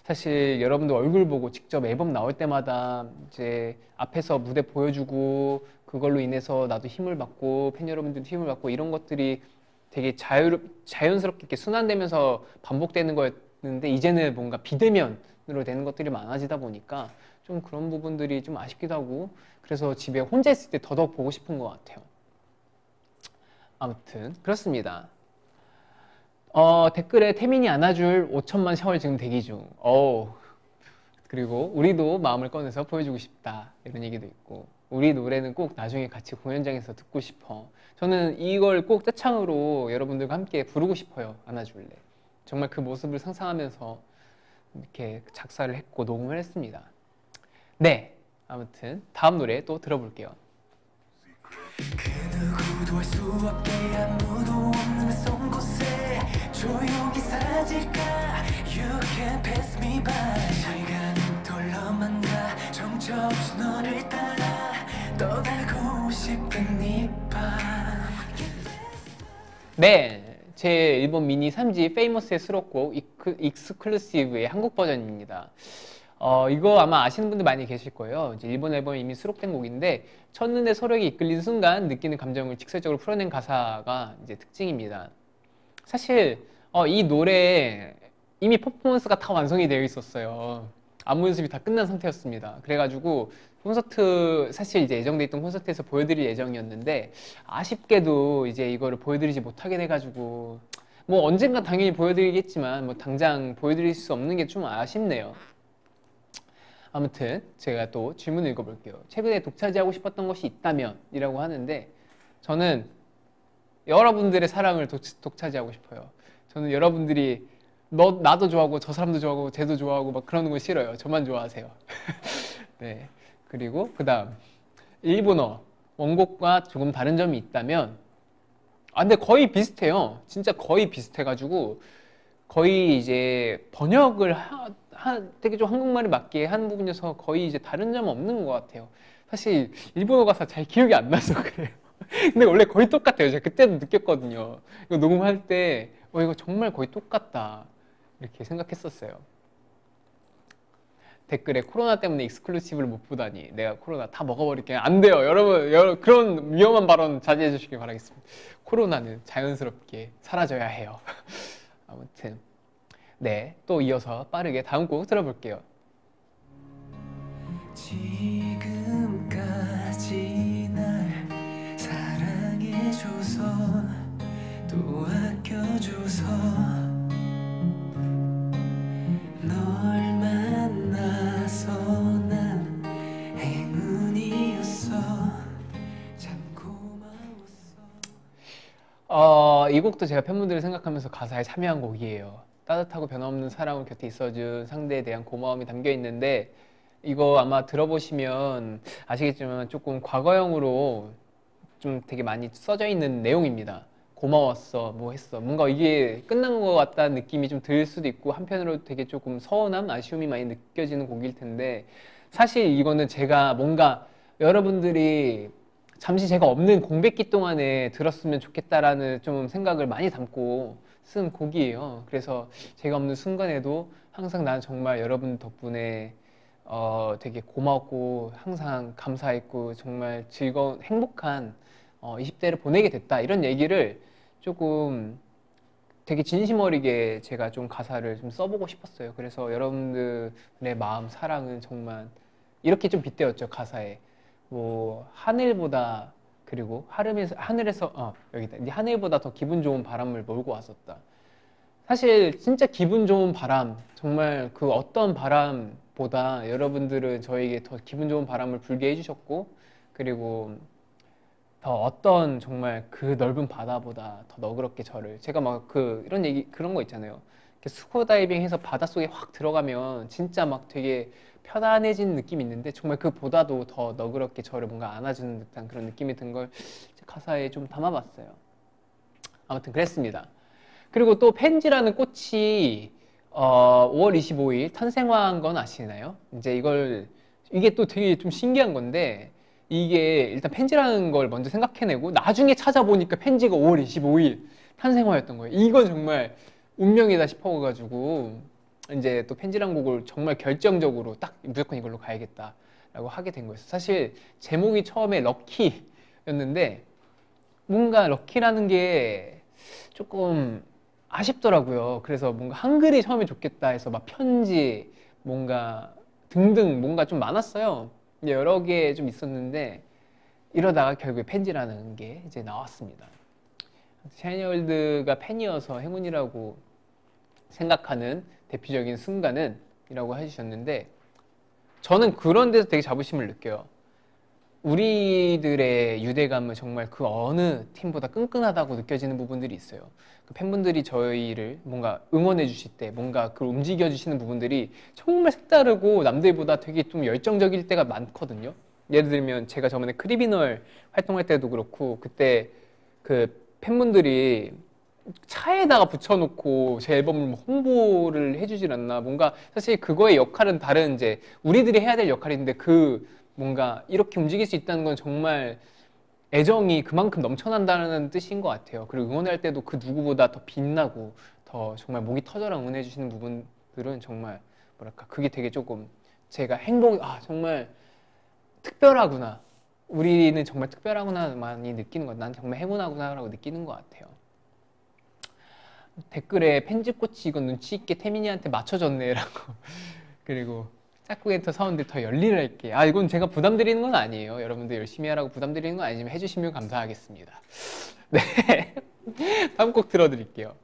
사실 여러분들 얼굴 보고 직접 앨범 나올 때마다 이제 앞에서 무대 보여주고 그걸로 인해서 나도 힘을 받고 팬 여러분들도 힘을 받고 이런 것들이 되게 자연스럽게 이렇게 순환되면서 반복되는 거였는데 이제는 뭔가 비대면으로 되는 것들이 많아지다 보니까 좀 그런 부분들이 좀 아쉽기도 하고 그래서 집에 혼자 있을 때 더더욱 보고 싶은 것 같아요. 아무튼 그렇습니다. 댓글에 태민이 안아줄 5천만 샤월 지금 대기 중. 그리고 우리도 마음을 꺼내서 보여주고 싶다 이런 얘기도 있고, 우리 노래는 꼭 나중에 같이 공연장에서 듣고 싶어. 저는 이걸 꼭 떼창으로 여러분들과 함께 부르고 싶어요. 안아줄래. 정말 그 모습을 상상하면서 이렇게 작사를 했고 녹음을 했습니다. 네, 아무튼 다음 노래 또 들어볼게요. 그 누구도 알 수 없게 아무도 없는 낯선 곳에 조용히 사라질까. You can pass me by. 시간은 돌러 만나 정처없이 너를 따라 떠나고 싶은 이 밤. 네, 제 일본 미니 3집 페이머스의 수록곡 익스클루시브의 한국 버전입니다. 이거 아마 아시는 분들 많이 계실 거예요. 이제 일본 앨범에 이미 수록된 곡인데 첫눈에 서로에게 이끌린 순간 느끼는 감정을 직설적으로 풀어낸 가사가 이제 특징입니다. 사실 이 노래에 이미 퍼포먼스가 다 완성이 되어 있었어요. 안무 연습이 다 끝난 상태였습니다. 그래가지고 콘서트, 사실 이제 예정돼 있던 콘서트에서 보여드릴 예정이었는데 아쉽게도 이제 이거를 보여드리지 못하게 돼가지고, 뭐 언젠가 당연히 보여드리겠지만 뭐 당장 보여드릴 수 없는 게 좀 아쉽네요. 아무튼 제가 또 질문 읽어볼게요. 최근에 독차지하고 싶었던 것이 있다면 이라고 하는데, 저는 여러분들의 사랑을 독차지하고 싶어요. 저는 여러분들이 나도 좋아하고 저 사람도 좋아하고 쟤도 좋아하고 막 그러는 거 싫어요. 저만 좋아하세요. 네. 그리고 그 다음 일본어 원곡과 조금 다른 점이 있다면, 근데 거의 비슷해요. 진짜 거의 비슷해가지고 거의 이제 번역을 되게 좀 한국말에 맞게 한 부분이어서 거의 이제 다른 점 없는 것 같아요. 사실 일본어 가사 잘 기억이 안 나서 그래요. 근데 원래 거의 똑같아요. 제가 그때도 느꼈거든요. 이거 녹음할 때 이거 정말 거의 똑같다 이렇게 생각했었어요. 댓글에 코로나 때문에 익스클루시브를 못 보다니, 내가 코로나 다 먹어버릴게요. 안 돼요. 여러분 그런 위험한 발언 자제해 주시길 바라겠습니다. 코로나는 자연스럽게 사라져야 해요. 아무튼 네, 또 이어서 빠르게 다음 곡 들어볼게요. 지금까지 날 사랑해줘서 또 아껴줘서 널 만나서 난 행운이었어. 참 고마웠어. 이 곡도 제가 팬분들을 생각하면서 가사에 참여한 곡이에요. 따뜻하고 변함없는 사랑을 곁에 있어준 상대에 대한 고마움이 담겨 있는데, 이거 아마 들어보시면 아시겠지만 조금 과거형으로 좀 되게 많이 써져 있는 내용입니다. 고마웠어, 뭐 했어, 뭔가 이게 끝난 것 같다는 느낌이 좀 들 수도 있고, 한편으로 되게 조금 서운함, 아쉬움이 많이 느껴지는 곡일 텐데, 사실 이거는 제가 뭔가 여러분들이 잠시 제가 없는 공백기 동안에 들었으면 좋겠다라는 좀 생각을 많이 담고 쓴 곡이에요. 그래서 제가 없는 순간에도 항상 나는 정말 여러분 덕분에 되게 고마웠고 항상 감사했고 정말 즐거운 행복한 20대를 보내게 됐다, 이런 얘기를 조금 되게 진심 어리게 제가 좀 가사를 좀 써보고 싶었어요. 그래서 여러분들의 마음, 사랑은 정말 이렇게 좀 빗대었죠, 가사에. 뭐 하늘보다, 그리고 하늘에서 여기다, 네 하늘보다 더 기분 좋은 바람을 몰고 왔었다. 사실 진짜 기분 좋은 바람, 정말 그 어떤 바람보다 여러분들은 저에게 더 기분 좋은 바람을 불게 해주셨고, 그리고 더 어떤 정말 그 넓은 바다보다 더 너그럽게 저를, 제가 막 이런 얘기, 그런 거 있잖아요. 이렇게 스쿠버 다이빙 해서 바닷속에 확 들어가면 진짜 막 되게 편안해지는 느낌이 있는데, 정말 그보다도 더 너그럽게 저를 뭔가 안아주는 듯한 그런 느낌이 든 걸 가사에 좀 담아봤어요. 아무튼 그랬습니다. 그리고 또 펜지라는 꽃이 5월 25일 탄생한 건 아시나요? 이제 이게 또 되게 좀 신기한 건데, 이게 일단 펜지라는 걸 먼저 생각해내고 나중에 찾아보니까 펜지가 5월 25일 탄생화였던 거예요. 이건 정말 운명이다 싶어가지고 이제 또 펜지란 곡을 정말 결정적으로 딱 무조건 이걸로 가야겠다라고 하게 된 거였어요. 사실 제목이 처음에 럭키였는데 뭔가 럭키라는 게 조금 아쉽더라고요. 그래서 뭔가 한글이 처음에 좋겠다 해서 막 편지 뭔가 등등 뭔가 좀 많았어요. 여러 개 좀 있었는데 이러다가 결국에 펜지라는 게 이제 나왔습니다. 샤이니월드가 팬이어서 행운이라고 생각하는 대표적인 순간은 이라고 해주셨는데, 저는 그런 데서 되게 자부심을 느껴요. 우리들의 유대감은 정말 그 어느 팀보다 끈끈하다고 느껴지는 부분들이 있어요. 그 팬분들이 저희를 뭔가 응원해 주실 때 뭔가 그 움직여 주시는 부분들이 정말 색다르고 남들보다 되게 좀 열정적일 때가 많거든요. 예를 들면 제가 저번에 크리미널 활동할 때도 그렇고 그때 그 팬분들이 차에다가 붙여놓고 제 앨범을 뭐 홍보를 해주질 않나. 뭔가 사실 그거의 역할은 다른 이제 우리들이 해야 될 역할인데 그 뭔가 이렇게 움직일 수 있다는 건 정말 애정이 그만큼 넘쳐난다는 뜻인 것 같아요. 그리고 응원할 때도 그 누구보다 더 빛나고 더 정말 목이 터져라 응원해 주시는 부분들은 정말 뭐랄까 그게 되게 조금 제가 정말 특별하구나. 우리는 정말 특별하구나 많이 느끼는 것. 난 정말 행운하구나라고 느끼는 것 같아요. 댓글에 편집꽃이 이건 눈치 있게 태민이한테 맞춰줬네라고. 그리고 짝꿍엔터 사원들 더 열일할게. 이건 제가 부담드리는 건 아니에요. 여러분들 열심히 하라고 부담드리는 건 아니지만 해주시면 감사하겠습니다. 네. 다음 곡 들어드릴게요.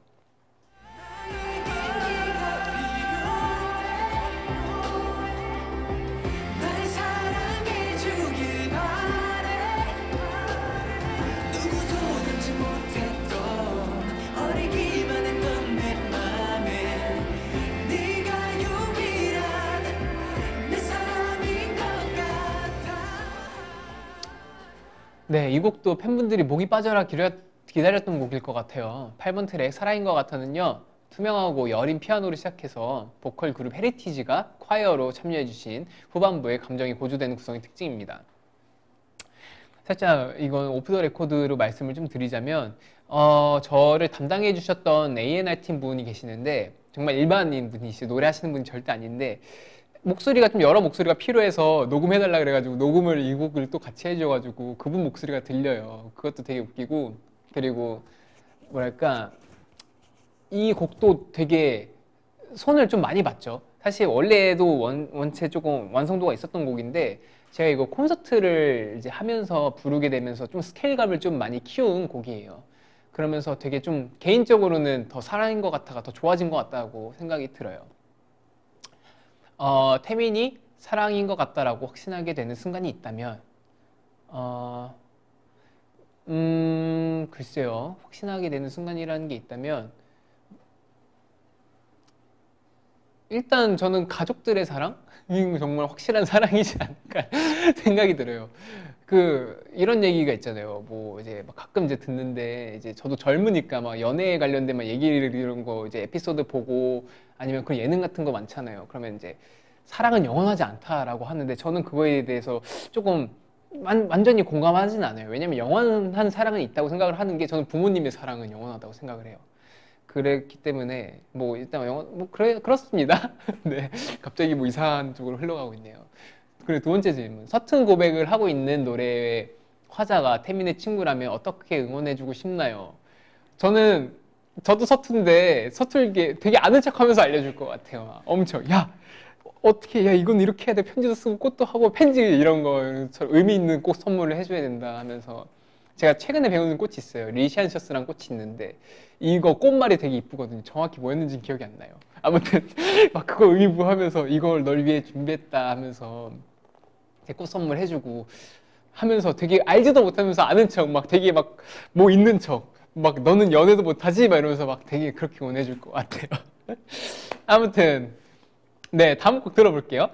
네, 이 곡도 팬분들이 목이 빠져라 기다렸던 곡일 것 같아요. 8번 트랙 사랑인 것 같아는요. 투명하고 여린 피아노로 시작해서 보컬 그룹 헤리티지가 콰이어로 참여해주신 후반부에 감정이 고조되는 구성이 특징입니다. 살짝 이건 오프 더 레코드로 말씀을 좀 드리자면 저를 담당해 주셨던 A&R 팀 분이 계시는데 정말 일반인 분이시죠. 노래하시는 분이 절대 아닌데 목소리가 좀 여러 목소리가 필요해서 녹음해달라 그래가지고 녹음을 이 곡을 또 같이 해줘가지고 그분 목소리가 들려요. 그것도 되게 웃기고 그리고 뭐랄까 이 곡도 되게 손을 좀 많이 봤죠. 사실 원래도 원체 조금 완성도가 있었던 곡인데 제가 이거 콘서트를 이제 하면서 부르게 되면서 좀 스케일감을 좀 많이 키운 곡이에요. 그러면서 되게 좀 개인적으로는 더 사랑인 것 같아가 더 좋아진 것 같다고 생각이 들어요. 태민이 사랑인 것 같다라고 확신하게 되는 순간이 있다면 글쎄요. 확신하게 되는 순간이라는 게 있다면 일단 저는 가족들의 사랑? 이 정말 확실한 사랑이지 않을까 생각이 들어요. 이런 얘기가 있잖아요. 뭐 이제 막 가끔 이제 듣는데 이제 저도 젊으니까 막 연애에 관련된 막 얘기를 이런 거 이제 에피소드 보고 아니면 그 예능 같은 거 많잖아요. 그러면 이제 사랑은 영원하지 않다라고 하는데 저는 그거에 대해서 조금 완전히 공감하진 않아요. 왜냐면 영원한 사랑은 있다고 생각을 하는 게 저는 부모님의 사랑은 영원하다고 생각을 해요. 그랬기 때문에 뭐 일단 그렇습니다. 네, 갑자기 뭐 이상한 쪽으로 흘러가고 있네요. 그리고 두 번째 질문. 서툰 고백을 하고 있는 노래의 화자가 태민의 친구라면 어떻게 응원해주고 싶나요? 저도 서툰데 서툴게 되게 아는 척하면서 알려줄 것 같아요. 엄청 야 어떻게 야 이건 이렇게 해야 돼 편지도 쓰고 꽃도 하고 편지 이런 거 의미 있는 꽃 선물을 해줘야 된다 하면서 제가 최근에 배우는 꽃이 있어요. 리시안셔스라는 꽃이 있는데 이거 꽃말이 되게 이쁘거든요. 정확히 뭐였는지 기억이 안 나요. 아무튼 막 그거 의미부하면서 이걸 널 위해 준비했다 하면서 꽃 선물 해주고 하면서 되게 알지도 못하면서 아는 척 막 되게 막 뭐 있는 척 막 너는 연애도 못하지 막 이러면서 막 되게 그렇게 원해줄 것 같아요. 아무튼 네 다음 곡 들어볼게요.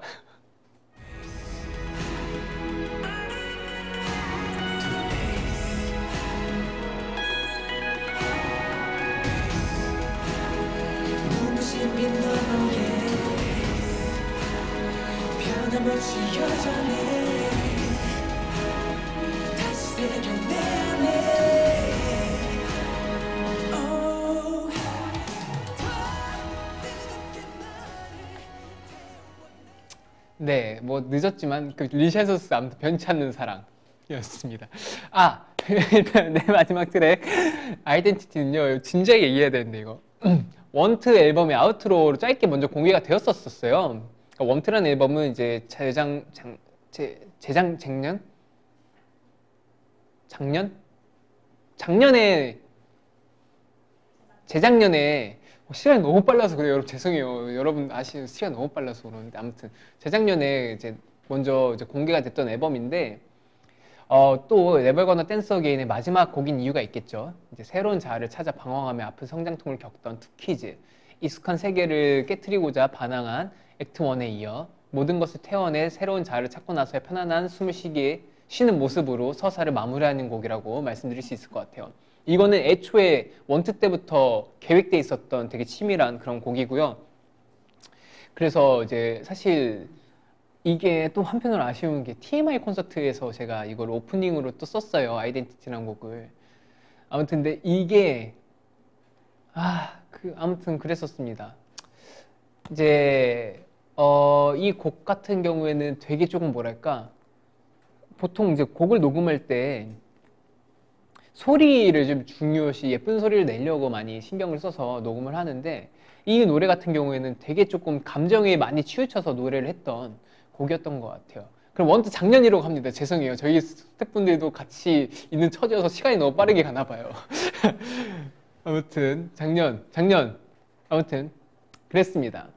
네, 뭐 늦었지만 그 리샤소스 아무튼 변치 않는 사랑이었습니다. 일단 내 마지막 트랙 아이덴티티는요 진지하게 얘기해야 되는데 이거 원트 앨범의 아우트로로 짧게 먼저 공개가 되었었어요. 그러니까 원트라는 앨범은 이제 재작년에 시간이 너무 빨라서 그래요. 여러분 죄송해요. 여러분 아시는 시간이 너무 빨라서 그러는데 아무튼 재작년에 이제 먼저 이제 공개가 됐던 앨범인데 또 네벌 거너 댄스 어게인의 마지막 곡인 이유가 있겠죠. 이제 새로운 자아를 찾아 방황하며 아픈 성장통을 겪던 투키즈, 익숙한 세계를 깨트리고자 반항한 액트 1에 이어 모든 것을 태워내 새로운 자아를 찾고 나서야 편안한 숨을 쉬는 모습으로 서사를 마무리하는 곡이라고 말씀드릴 수 있을 것 같아요. 이거는 애초에 원투 때부터 계획돼 있었던 되게 치밀한 그런 곡이고요. 그래서 이제 사실 이게 또 한편으로 아쉬운 게 TMI 콘서트에서 제가 이걸 오프닝으로 또 썼어요. 아이덴티티라는 곡을. 아무튼 근데 이게 아무튼 그랬었습니다. 이제 이 곡 같은 경우에는 되게 조금 뭐랄까 보통 이제 곡을 녹음할 때 소리를 좀 중요시 예쁜 소리를 내려고 많이 신경을 써서 녹음을 하는데 이 노래 같은 경우에는 되게 조금 감정에 많이 치우쳐서 노래를 했던 곡이었던 것 같아요. 그럼 원투 작년이라고 합니다. 죄송해요. 저희 스태프분들도 같이 있는 처지여서 시간이 너무 빠르게 가나 봐요. 아무튼 작년 아무튼 그랬습니다.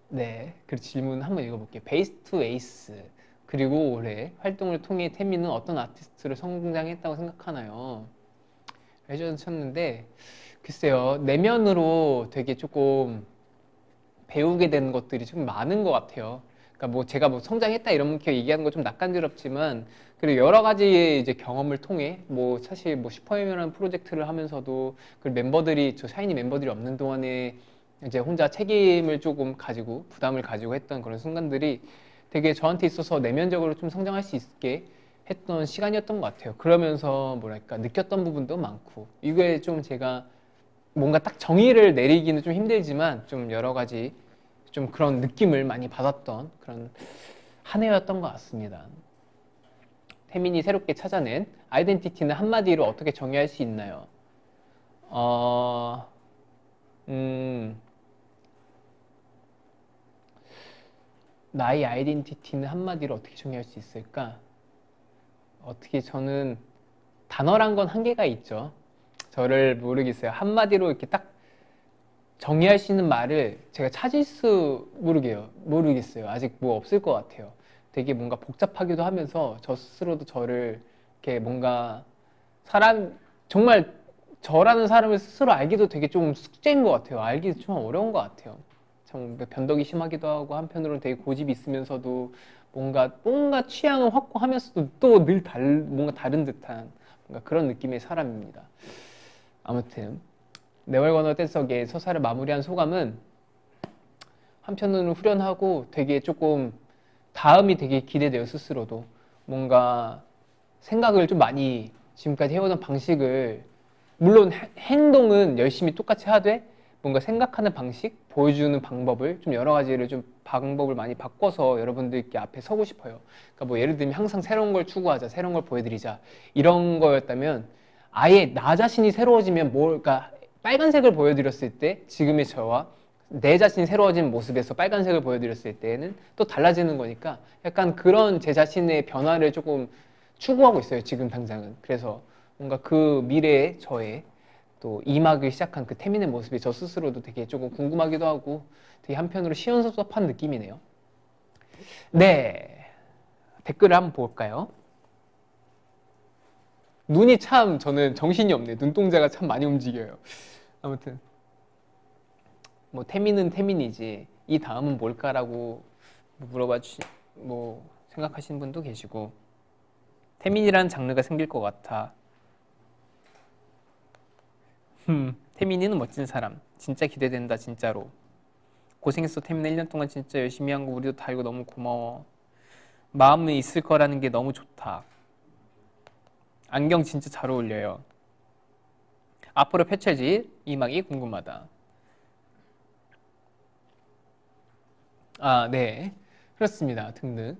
네. 그 질문 한번 읽어볼게요. 베이스 투 에이스 그리고 올해 활동을 통해 태민은 어떤 아티스트로 성장했다고 생각하나요? 해주셨는데 글쎄요. 내면으로 되게 조금 배우게 되는 것들이 좀 많은 것 같아요. 그러니까 뭐 제가 뭐 성장했다 이렇게 얘기하는 거 좀 낯간지럽지만 그리고 여러 가지의 이제 경험을 통해 뭐 사실 뭐 슈퍼엠이라는 프로젝트를 하면서도 그 멤버들이 저 샤이니 멤버들이 없는 동안에 이제 혼자 책임을 조금 가지고 부담을 가지고 했던 그런 순간들이 되게 저한테 있어서 내면적으로 좀 성장할 수 있게 했던 시간이었던 것 같아요. 그러면서 뭐랄까 느꼈던 부분도 많고 이거에 좀 제가 뭔가 딱 정의를 내리기는 좀 힘들지만 좀 여러 가지 좀 그런 느낌을 많이 받았던 그런 한 해였던 것 같습니다. 태민이 새롭게 찾아낸 아이덴티티는 한마디로 어떻게 정의할 수 있나요? 나의 아이덴티티는 한마디로 어떻게 정의할 수 있을까? 어떻게 저는 단어란 건 한계가 있죠. 저를 모르겠어요. 한마디로 이렇게 딱 정의할 수 있는 말을 제가 찾을 수 모르겠어요. 아직 뭐 없을 것 같아요. 되게 뭔가 복잡하기도 하면서 저 스스로도 저를 이렇게 뭔가 정말 저라는 사람을 스스로 알기도 되게 좀 숙제인 것 같아요. 알기 좀 어려운 것 같아요. 참 변덕이 심하기도 하고 한편으로는 되게 고집이 있으면서도 뭔가 취향을 확고하면서도 또 늘 뭔가 다른 듯한 뭔가 그런 느낌의 사람입니다. 아무튼 네월 거너 댄서계의 서사를 마무리한 소감은 한편으로는 후련하고 되게 조금 다음이 되게 기대돼요. 스스로도 뭔가 생각을 좀 많이 지금까지 해오던 방식을 물론 행동은 열심히 똑같이 하되 뭔가 생각하는 방식, 보여주는 방법을 좀 여러 가지를 좀 방법을 많이 바꿔서 여러분들께 앞에 서고 싶어요. 그러니까 뭐 예를 들면 항상 새로운 걸 추구하자, 새로운 걸 보여드리자 이런 거였다면 아예 나 자신이 새로워지면 그러니까 빨간색을 보여드렸을 때 지금의 저와 내 자신이 새로워진 모습에서 빨간색을 보여드렸을 때는 또 달라지는 거니까 약간 그런 제 자신의 변화를 조금 추구하고 있어요. 지금 당장은. 그래서 뭔가 그 미래의 저의 또 2막을 시작한 그 태민의 모습이 저 스스로도 되게 조금 궁금하기도 하고 되게 한편으로 시원섭섭한 느낌이네요. 네, 댓글을 한번 볼까요? 눈이 참 저는 정신이 없네요. 눈동자가 참 많이 움직여요. 아무튼 뭐 태민은 태민이지 이 다음은 뭘까라고 뭐 생각하시는 분도 계시고 태민이라는 장르가 생길 것 같아. 태민이는 멋진 사람. 진짜 기대된다 진짜로. 고생했어 태민아. 1년 동안 진짜 열심히 한 거 우리도 다 알고 너무 고마워. 마음은 있을 거라는 게 너무 좋다. 안경 진짜 잘 어울려요. 앞으로 펼쳐질 2막이 궁금하다. 네. 그렇습니다. 등등.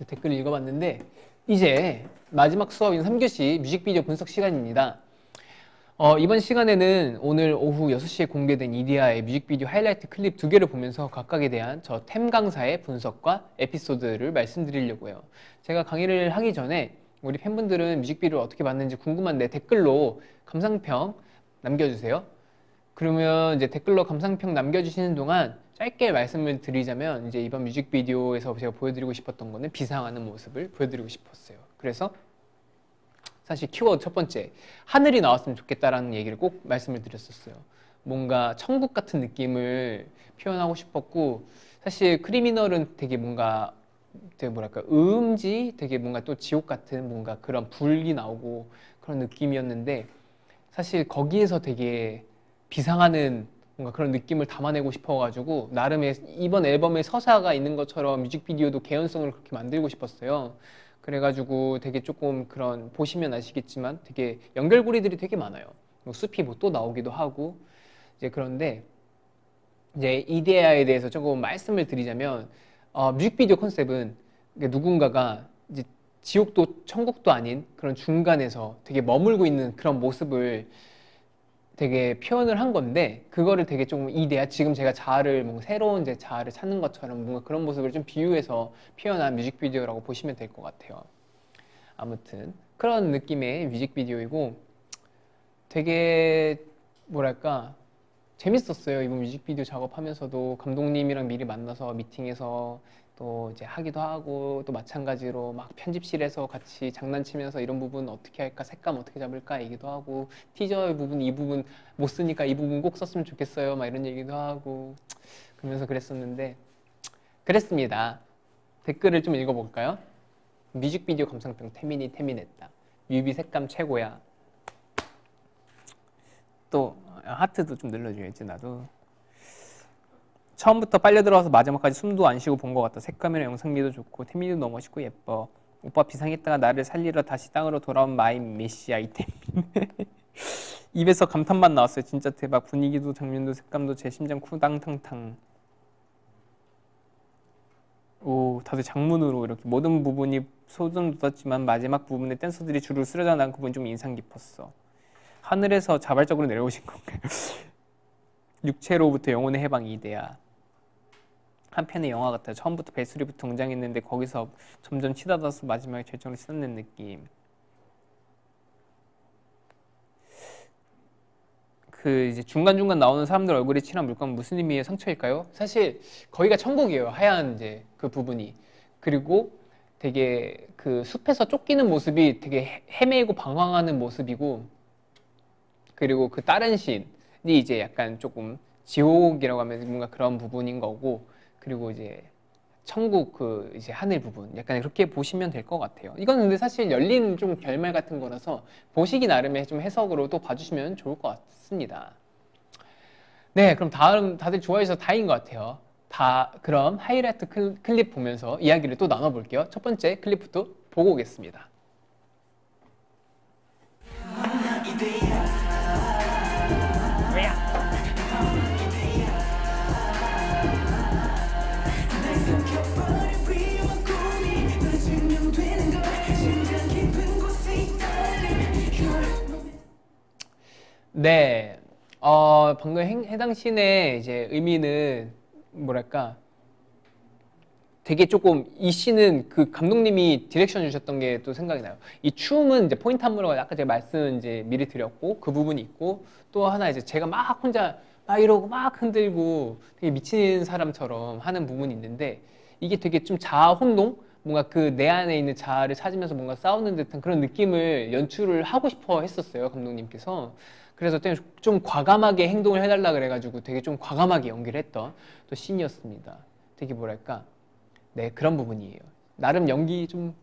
댓글 읽어봤는데 이제 마지막 수업인 3교시 뮤직비디오 분석 시간입니다. 이번 시간에는 오늘 오후 6시에 공개된 이디아의 뮤직비디오 하이라이트 클립 2개를 보면서 각각에 대한 저 템 강사의 분석과 에피소드를 말씀드리려고 해요. 제가 강의를 하기 전에 우리 팬분들은 뮤직비디오를 어떻게 봤는지 궁금한데 댓글로 감상평 남겨주세요. 그러면 이제 댓글로 감상평 남겨주시는 동안 짧게 말씀을 드리자면 이제 이번 뮤직비디오에서 제가 보여드리고 싶었던 거는 비상하는 모습을 보여드리고 싶었어요. 그래서 사실 키워드 첫 번째, 하늘이 나왔으면 좋겠다라는 얘기를 꼭 말씀을 드렸었어요. 뭔가 천국 같은 느낌을 표현하고 싶었고, 사실 크리미널은 되게 뭔가 되게 뭐랄까 음지, 되게 뭔가 또 지옥 같은 뭔가 그런 불이 나오고 그런 느낌이었는데, 사실 거기에서 되게 비상하는 뭔가 그런 느낌을 담아내고 싶어가지고 나름의 이번 앨범에 서사가 있는 것처럼 뮤직비디오도 개연성을 그렇게 만들고 싶었어요. 그래가지고 되게 조금 그런, 보시면 아시겠지만 되게 연결고리들이 되게 많아요. 뭐 숲이 뭐 또 나오기도 하고 이제. 그런데 이제 이데아에 대해서 조금 말씀을 드리자면, 뮤직비디오 컨셉은 누군가가 이제 지옥도 천국도 아닌 그런 중간에서 되게 머물고 있는 그런 모습을 되게 표현을 한 건데, 그거를 되게 좀 이데아, 지금 제가 자아를 뭔가 새로운 제 자아를 찾는 것처럼 뭔가 그런 모습을 좀 비유해서 표현한 뮤직비디오라고 보시면 될 것 같아요. 아무튼 그런 느낌의 뮤직비디오이고 되게 뭐랄까 재밌었어요. 이번 뮤직비디오 작업하면서도 감독님이랑 미리 만나서 미팅해서 또 이제 하기도 하고, 또 마찬가지로 막 편집실에서 같이 장난치면서 이런 부분 어떻게 할까, 색감 어떻게 잡을까 얘기도 하고, 티저의 부분 이 부분 못 쓰니까 이 부분 꼭 썼으면 좋겠어요 막 이런 얘기도 하고 그러면서 그랬었는데, 그랬습니다. 댓글을 좀 읽어볼까요? 뮤직비디오 감상평 태민했다. 뮤비 색감 최고야. 또 하트도 좀 눌러줘야지 나도. 처음부터 빨려 들어와서 마지막까지 숨도 안 쉬고 본 것 같다. 색감이랑 영상미도 좋고 태민이도 너무 멋있고 예뻐. 오빠 비상했다가 나를 살리러 다시 땅으로 돌아온 마이 메시 아이템. 입에서 감탄만 나왔어요. 진짜 대박. 분위기도 장면도 색감도 제 심장 쿠당탕탕. 오, 다들 장문으로 이렇게 모든 부분이 소름 돋았지만 마지막 부분에 댄서들이 줄을 쓰러져 나간 부분이 좀 인상 깊었어. 하늘에서 자발적으로 내려오신 건가요? 육체로부터 영혼의 해방 이데아. 한편의 영화 같아요. 처음부터 벨소리부터 등장했는데 거기서 점점 치닫아서 마지막에 절정을 씻어낸 느낌. 그 이제 중간중간 나오는 사람들 얼굴에 칠한 물감은 무슨 의미의 상처일까요? 사실 거기가 천국이에요. 하얀 이제 그 부분이. 그리고 되게 그 숲에서 쫓기는 모습이 되게 헤매고 방황하는 모습이고, 그리고 그 다른 씬이 이제 약간 조금 지옥이라고 하면 뭔가 그런 부분인 거고, 그리고 이제 천국 그 이제 하늘 부분 약간 그렇게 보시면 될 것 같아요. 이건 근데 사실 열린 좀 결말 같은 거라서 보시기 나름의 좀 해석으로 또 봐주시면 좋을 것 같습니다. 네, 그럼 다음 다들 좋아해 주셔서 다행인 것 같아요. 그럼 하이라이트 클립 보면서 이야기를 또 나눠볼게요. 첫 번째 클립부터 보고 오겠습니다. 네, 방금 해당 씬의 이제 의미는 뭐랄까, 되게 조금 이 씬은 그 감독님이 디렉션 주셨던 게 또 생각이 나요. 이 춤은 이제 포인트 안무라고 아까 제가 말씀 이제 미리 드렸고 그 부분이 있고, 또 하나 이제 제가 막 혼자 막 이러고 막 흔들고 되게 미친 사람처럼 하는 부분이 있는데, 이게 되게 좀 자아 혼동, 뭔가 그 내 안에 있는 자아를 찾으면서 뭔가 싸우는 듯한 그런 느낌을 연출을 하고 싶어 했었어요, 감독님께서. 그래서 좀 과감하게 행동을 해달라 그래가지고 되게 좀 과감하게 연기를 했던 또 씬이었습니다. 되게 뭐랄까, 네, 그런 부분이에요. 나름 연기 좀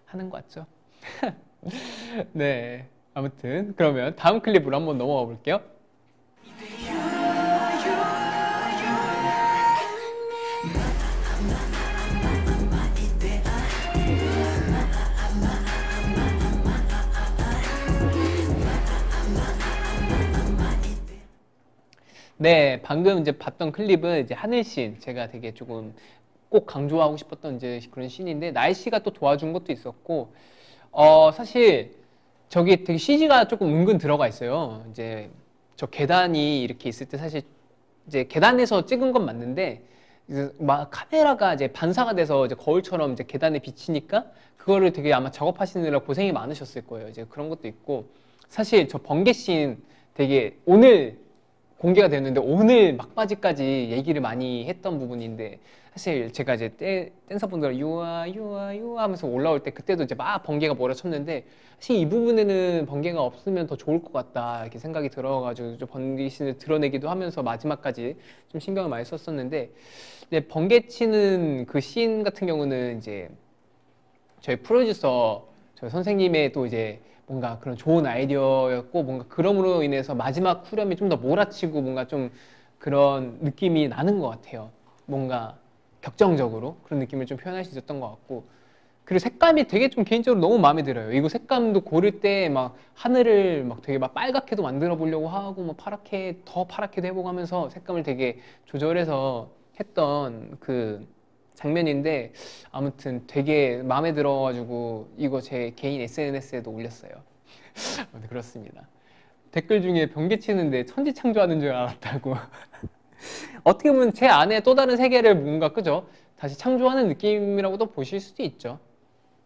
하는 것 같죠? 네, 아무튼 그러면 다음 클립으로 한번 넘어가 볼게요. 네, 방금 이제 봤던 클립은 이제 하늘씬, 제가 되게 조금 꼭 강조하고 싶었던 이제 그런 씬인데, 날씨가 또 도와준 것도 있었고, 사실 저기 되게 CG가 조금 은근 들어가 있어요. 이제 저 계단이 이렇게 있을 때 사실 이제 계단에서 찍은 건 맞는데, 이제 막 카메라가 이제 반사가 돼서 이제 거울처럼 이제 계단에 비치니까 그거를 되게 아마 작업하시느라 고생이 많으셨을 거예요. 이제 그런 것도 있고 사실 저 번개 씬 되게 오늘 공개가 됐는데 오늘 막바지까지 얘기를 많이 했던 부분인데 사실 제가 이제 댄서분들 유아 유아 유아 하면서 올라올 때 그때도 이제 막 번개가 몰아쳤는데 사실 이 부분에는 번개가 없으면 더 좋을 것 같다 이렇게 생각이 들어가지고 좀 번개 씬을 드러내기도 하면서 마지막까지 좀 신경을 많이 썼었는데 근데 번개 치는 그 씬 같은 경우는 이제 저희 프로듀서 저희 선생님의 또 이제 뭔가 그런 좋은 아이디어였고 뭔가 그럼으로 인해서 마지막 후렴이 좀 더 몰아치고 뭔가 좀 그런 느낌이 나는 것 같아요. 뭔가 격정적으로 그런 느낌을 좀 표현할 수 있었던 것 같고 그리고 색감이 되게 좀 개인적으로 너무 마음에 들어요. 이거 색감도 고를 때 막 하늘을 막 되게 막 빨갛게도 만들어 보려고 하고 뭐 파랗게 더 파랗게도 해보고 하면서 색감을 되게 조절해서 했던 그 장면인데 아무튼 되게 마음에 들어가지고 이거 제 개인 SNS에도 올렸어요. 아무튼 그렇습니다. 댓글 중에 번개 치는데 천지 창조하는 줄 알았다고. 어떻게 보면 제 안에 또 다른 세계를 뭔가 그죠? 다시 창조하는 느낌이라고도 보실 수도 있죠.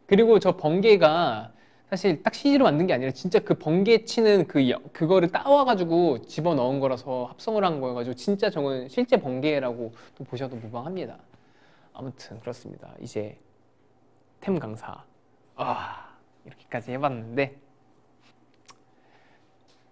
그리고 저 번개가 사실 딱 CG로 만든 게 아니라 진짜 그 번개 치는 그거를 따와가지고 집어 넣은 거라서 합성을 한 거여가지고 진짜 저건 실제 번개라고 또 보셔도 무방합니다. 아무튼 그렇습니다. 이제 템 강사 이렇게까지 해봤는데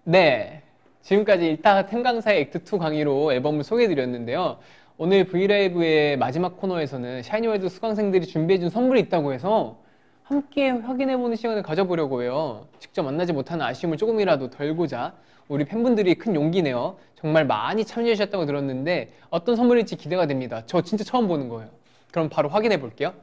네 지금까지 일단 템 강사의 액트 2 강의로 앨범을 소개해드렸는데요. 오늘 브이라이브의 마지막 코너에서는 샤이니월드 수강생들이 준비해준 선물이 있다고 해서 함께 확인해보는 시간을 가져보려고 해요. 직접 만나지 못하는 아쉬움을 조금이라도 덜고자 우리 팬분들이 큰 용기 내어 정말 많이 참여해주셨다고 들었는데 어떤 선물일지 기대가 됩니다. 저 진짜 처음 보는 거예요. 그럼 바로 확인해 볼게요.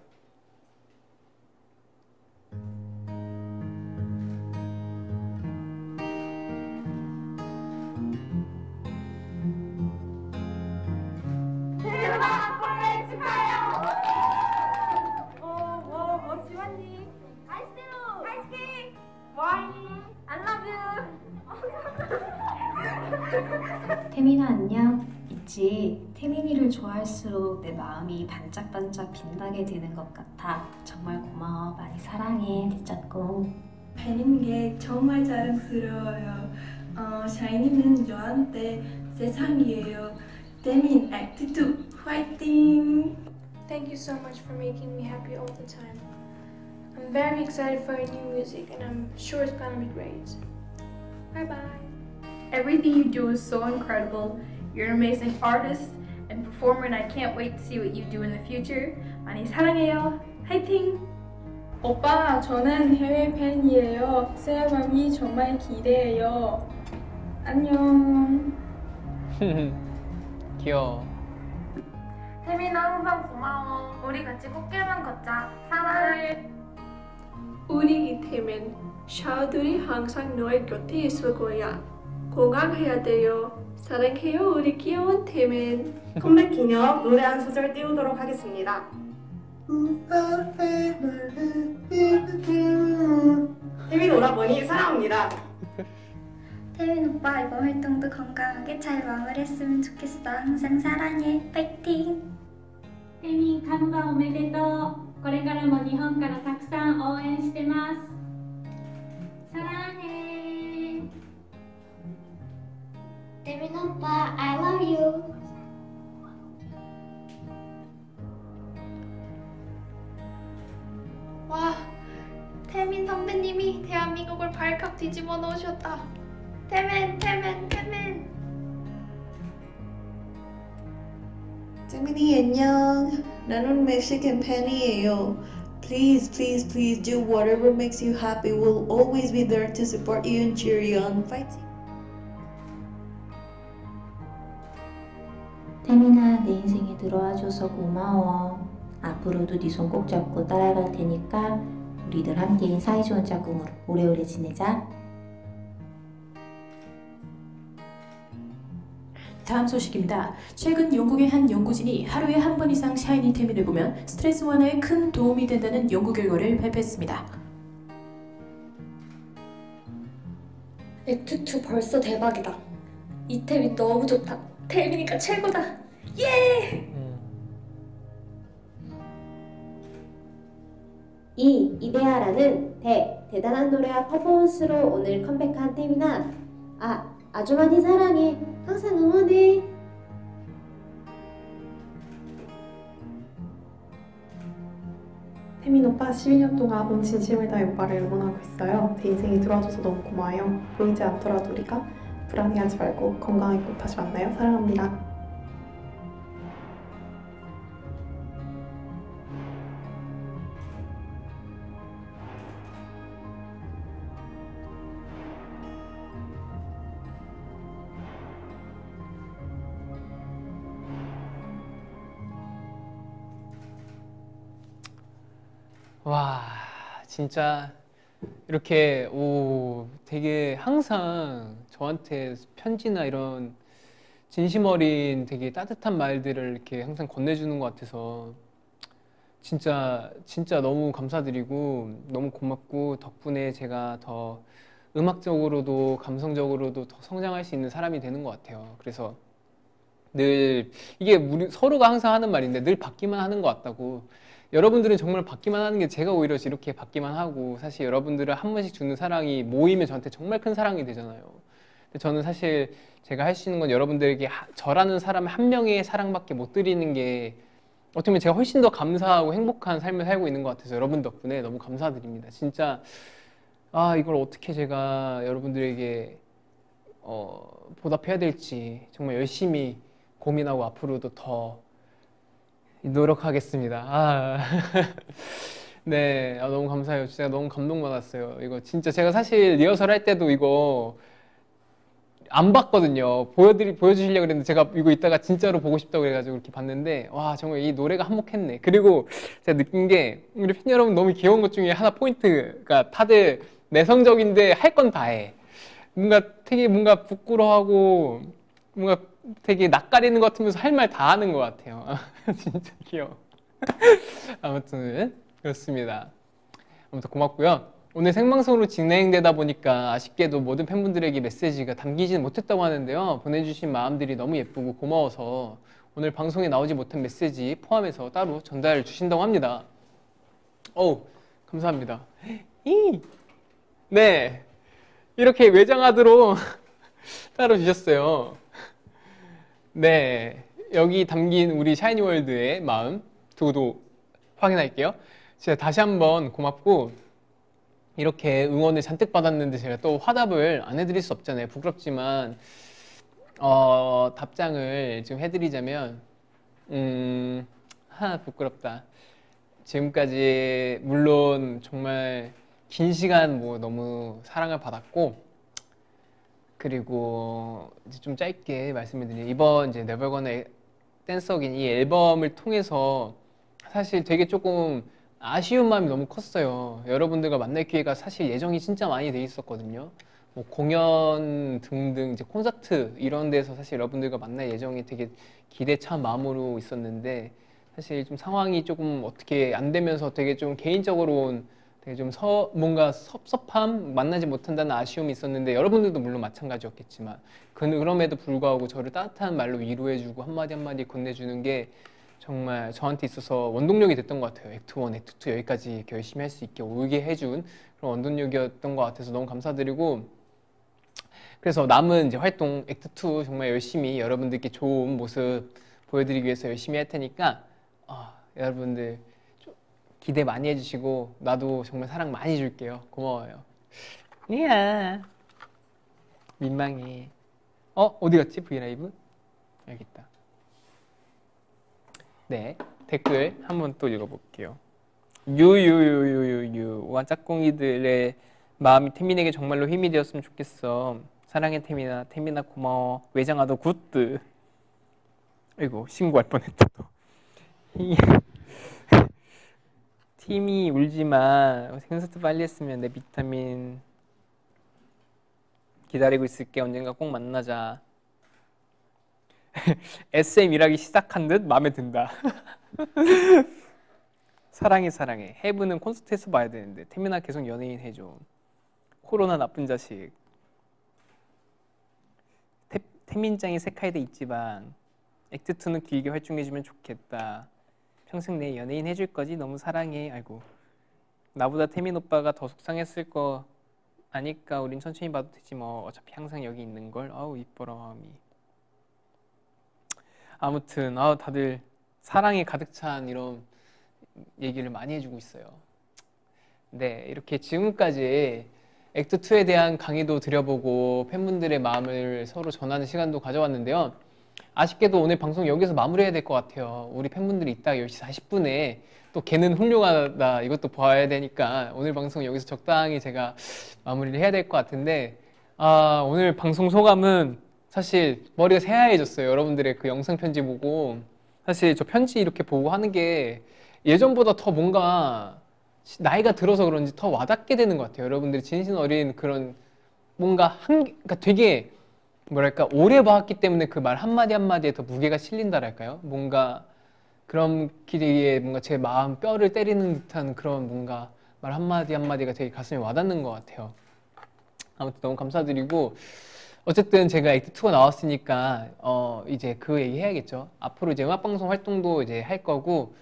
태민아 안녕. 있지. 태민이를 좋아할수록 내 마음이 반짝반짝 빛나게 되는 것 같아. 정말 고마워. 많이 사랑해. 뒷짝꿍. 팬인 게 정말 자랑스러워요. 샤이니는 저한테 세상이에요. 태민 액트 2 화이팅! Thank you so much for making me happy all the time. I'm very excited for your new music and I'm sure it's gonna be great. Bye bye. Everything you do is so incredible. You're an amazing artist and performer and I can't wait to see what you do in the future. 많이 사랑해요. 화이팅! 오빠, 저는 해외 팬이에요. 새 앨범이 정말 기대해요. 안녕. 귀여워. 태민아 항상 고마워. 우리 같이 꽃길만 걷자. 사랑해. 우리 태민, 샤들이 항상 너의 곁에 있을 거야. 건강해야 돼요. 사랑해요, 우리 귀여운 태민. 컴백 기념 노래 한 소절 띄우도록 하겠습니다. 태민 오라버니 사랑합니다. 태민 오빠 이번 활동도 건강하게 잘 마무리했으면 좋겠어. 항상 사랑해. 파이팅! テミン看板おめでとう。これからも日本からたくさん応援してます。サランヘー。 태민 오빠 I love you. 와, 태민 선배님이 대한민국을 발칵 뒤집어 놓으셨다. 태민. 태민이 안녕. 나는 멕시칸 팬이에요. Please do whatever makes you happy. We'll always be there to support you and cheer you on. Fighting. 태민아 내 인생에 들어와줘서 고마워. 앞으로도 네 손 꼭 잡고 따라갈 테니까 우리들 함께 사이좋은 짝꿍으로 오래오래 지내자. 다음 소식입니다. 최근 영국의 한 연구진이 하루에 한 번 이상 샤이니 태민을 보면 스트레스 완화에 큰 도움이 된다는 연구 결과를 발표했습니다. 액트 2 벌써 대박이다. 이 태민 너무 좋다. 태민이가 최고다. 예! 노래하는 대단한 노래와 퍼포먼스로 오늘 컴백한 태민아, 아주 많이 사랑해. 항상 응원해. 태민 오빠 12년 동안 온 진심을 다해 오빠를 응원하고 있어요. 내 인생에 들어와줘서 너무 고마워요. 보이지 않더라도 우리가 불안해하지 말고 건강하게 꼭 다시 만나요. 사랑합니다. 와, 진짜 이렇게 되게 항상 저한테 편지나 이런 진심 어린 되게 따뜻한 말들을 이렇게 항상 건네주는 것 같아서 진짜 너무 감사드리고 너무 고맙고 덕분에 제가 더 음악적으로도 감성적으로도 더 성장할 수 있는 사람이 되는 것 같아요. 그래서 늘 이게 우리 서로가 항상 하는 말인데 늘 받기만 하는 것 같다고. 여러분들은 정말 받기만 하는 게 제가 오히려 이렇게 받기만 하고 사실 여러분들은 한 번씩 주는 사랑이 모이면 저한테 정말 큰 사랑이 되잖아요. 근데 저는 사실 제가 할 수 있는 건 여러분들에게 저라는 사람 한 명의 사랑밖에 못 드리는 게 어떻게 보면 제가 훨씬 더 감사하고 행복한 삶을 살고 있는 것 같아서 여러분 덕분에 너무 감사드립니다. 진짜 이걸 어떻게 제가 여러분들에게 보답해야 될지 정말 열심히 고민하고 앞으로도 더 노력하겠습니다. 네, 너무 감사해요. 진짜 너무 감동받았어요. 이거 진짜 제가 사실 리허설 할 때도 이거 안 봤거든요. 보여주시려고 그랬는데 제가 이거 이따가 진짜로 보고 싶다고 그래가지고 이렇게 봤는데 와, 정말 이 노래가 한몫했네. 그리고 제가 느낀 게 우리 팬 여러분 너무 귀여운 것 중에 하나 포인트가 다들 내성적인데 할 건 다 해. 뭔가 부끄러워하고 뭔가 되게 낯가리는 것 같으면서 할 말 다 하는 것 같아요. 진짜 귀여워. 아무튼 그렇습니다. 아무튼 고맙고요. 오늘 생방송으로 진행되다 보니까 아쉽게도 모든 팬분들에게 메시지가 담기지는 못했다고 하는데요. 보내주신 마음들이 너무 예쁘고 고마워서 오늘 방송에 나오지 못한 메시지 포함해서 따로 전달 주신다고 합니다. 감사합니다. 네, 이렇게 외장하드로 따로 주셨어요. 네, 여기 담긴 우리 샤이니월드의 마음 두고도 확인할게요. 제가 다시 한번 고맙고 이렇게 응원을 잔뜩 받았는데 제가 또 화답을 안 해드릴 수 없잖아요. 부끄럽지만 답장을 지금 해드리자면 부끄럽다. 지금까지 물론 정말 긴 시간 너무 사랑을 받았고 그리고 이제 좀 짧게 말씀을 드리면 이번 이제 Never Gonna Dance Again 이 앨범을 통해서 사실 되게 조금 아쉬운 마음이 너무 컸어요. 여러분들과 만날 기회가 사실 예정이 진짜 많이 돼 있었거든요. 공연 등등 이제 콘서트 이런 데서 사실 여러분들과 만날 예정이 되게 기대찬 마음으로 있었는데 사실 좀 상황이 조금 어떻게 안 되면서 되게 좀 개인적으로 되게 좀 뭔가 섭섭함, 만나지 못한다는 아쉬움이 있었는데 여러분들도 물론 마찬가지였겠지만 그럼에도 불구하고 저를 따뜻한 말로 위로해주고 한마디 한마디 건네주는 게 정말 저한테 있어서 원동력이 됐던 것 같아요. 액트 1, 액트 2 여기까지 이렇게 열심히 할 수 있게 오게 해준 그런 원동력이었던 것 같아서 너무 감사드리고 그래서 남은 이제 활동 액트 2 정말 열심히 여러분들께 좋은 모습 보여드리기 위해서 열심히 할 테니까 여러분들 기대 많이 해주시고 나도 정말 사랑 많이 줄게요. 고마워요. 이야 민망해. 어디 갔지? 브이라이브? 여기 있다. 네, 댓글 한번 또 읽어볼게요. 유유유유유유 짝꿍이들의 마음이 태민에게 정말로 힘이 되었으면 좋겠어. 사랑해 태민아. 태민아 고마워. 외장하도 굿드. 아이고 신고할 뻔했다. 팀이 울지마. 콘서트 빨리 했으면 내 비타민 기다리고 있을게. 언젠가 꼭 만나자. SM 일하기 시작한 듯 마음에 든다. 사랑해 사랑해. 헤브는 콘서트에서 봐야 되는데 태민아 계속 연예인 해줘. 코로나 나쁜 자식. 태민짱이 세카이드 있지만 액트2는 길게 활동해주면 좋겠다. 평생 내 연예인 해줄 거지? 너무 사랑해. 아이고 나보다 태민 오빠가 더 속상했을 거 아니까 우린 천천히 봐도 되지 뭐. 어차피 항상 여기 있는 걸. 아우 이뻐라 마음이. 아무튼 다들 사랑에 가득 찬 이런 얘기를 많이 해주고 있어요. 네, 이렇게 지금까지 액트 2에 대한 강의도 드려보고 팬분들의 마음을 서로 전하는 시간도 가져왔는데요. 아쉽게도 오늘 방송 여기서 마무리해야 될 것 같아요. 우리 팬분들이 이따 10시 40분에 또 걔는 훌륭하다 이것도 봐야 되니까 오늘 방송 여기서 적당히 제가 마무리를 해야 될 것 같은데, 오늘 방송 소감은 사실 머리가 새하얘졌어요. 여러분들의 그 영상 편지 보고. 사실 저 편지 이렇게 보고 하는 게 예전보다 더 뭔가 나이가 들어서 그런지 더 와닿게 되는 것 같아요. 여러분들이 진심 어린 그런 뭔가 그러니까 되게 뭐랄까 오래 봐왔기 때문에 그 말 한마디 한마디에 더 무게가 실린다랄까요? 뭔가 그런 길이에 뭔가 제 마음 뼈를 때리는 듯한 그런 뭔가 말 한마디 한마디가 되게 가슴에 와닿는 것 같아요. 아무튼 너무 감사드리고, 어쨌든 제가 액트 2가 나왔으니까 이제 그 얘기 해야겠죠. 앞으로 이제 음악방송 활동도 이제 할 거고,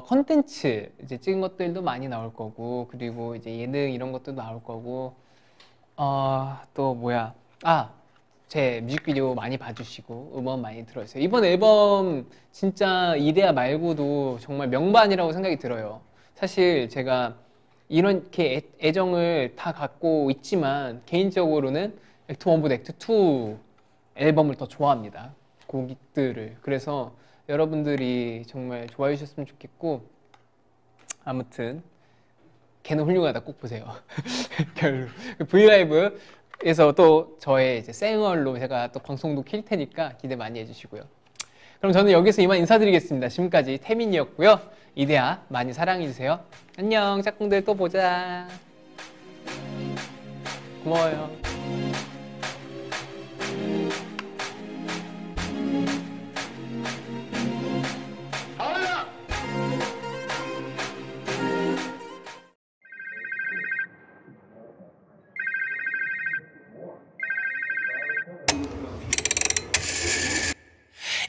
컨텐츠 이제 찍은 것들도 많이 나올 거고, 그리고 이제 예능 이런 것도 나올 거고, 또 뭐야, 제 뮤직비디오 많이 봐주시고 음원 많이 들어주세요. 이번 앨범 진짜 이데아 말고도 정말 명반이라고 생각이 들어요. 사실 제가 이렇게 애정을 다 갖고 있지만 개인적으로는 액트 1보다 액트 2 앨범을 더 좋아합니다. 곡들을. 그래서 여러분들이 정말 좋아해 주셨으면 좋겠고, 아무튼 걔는 훌륭하다 꼭 보세요. 브이라이브에서 또 저의 이제 생얼로 제가 또 방송도 킬 테니까 기대 많이 해주시고요. 그럼 저는 여기서 이만 인사드리겠습니다. 지금까지 태민이었고요. 이데아 많이 사랑해주세요. 안녕 짝꿍들, 또 보자. 고마워요.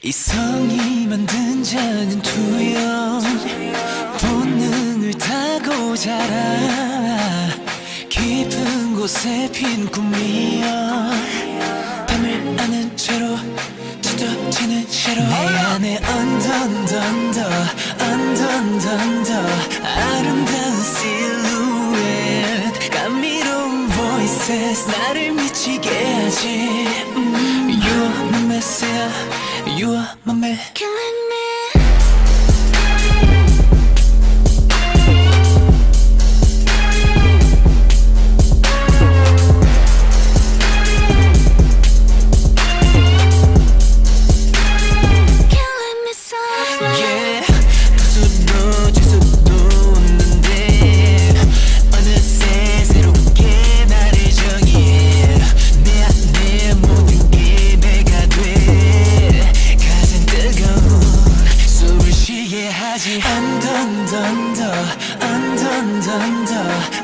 이성이 만든 작은 투영, 본능을 타고 자라 깊은 곳에 핀 꿈이여, 밤을 아는 채로 짙어지는 채로 내 안에 언더 아름다운 실루엣, 감미로운 voices 나를 미치게 하지. You are my messiah, you are my man, killing me.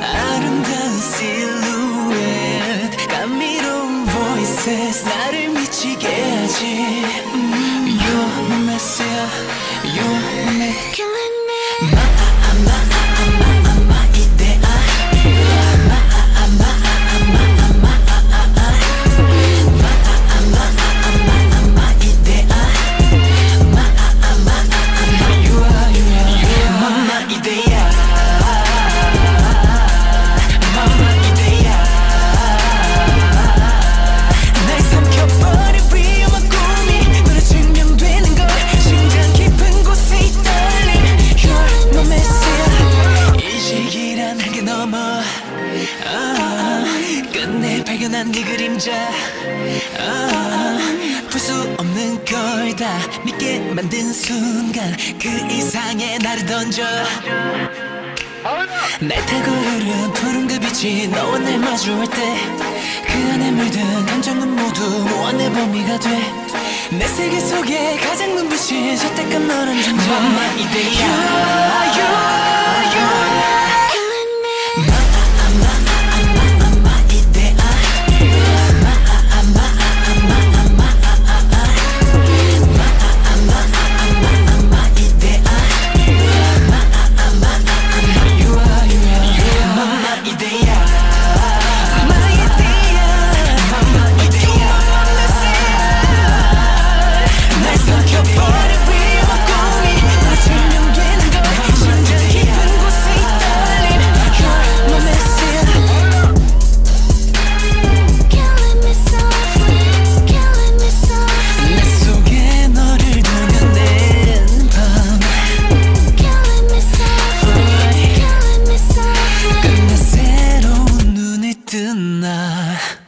아름다운 실루엣, 감미로운 voices 나를 미치게 하지. You're my messiah, you're my man, killing me. My 이데아, 끝내 발견한 네 그림자, 풀 수 없는 걸 다 믿게 만든 순간, 그 이상의 나를 던져. 날 타고 흐른 푸른 그 빛이 너와 날 마주할 때, 그 안에 물든 감정은 모두 무한의 범위가 돼. 내 세계 속에 가장 눈부신 저때가 너란 존재. My 이데아. You are 거야.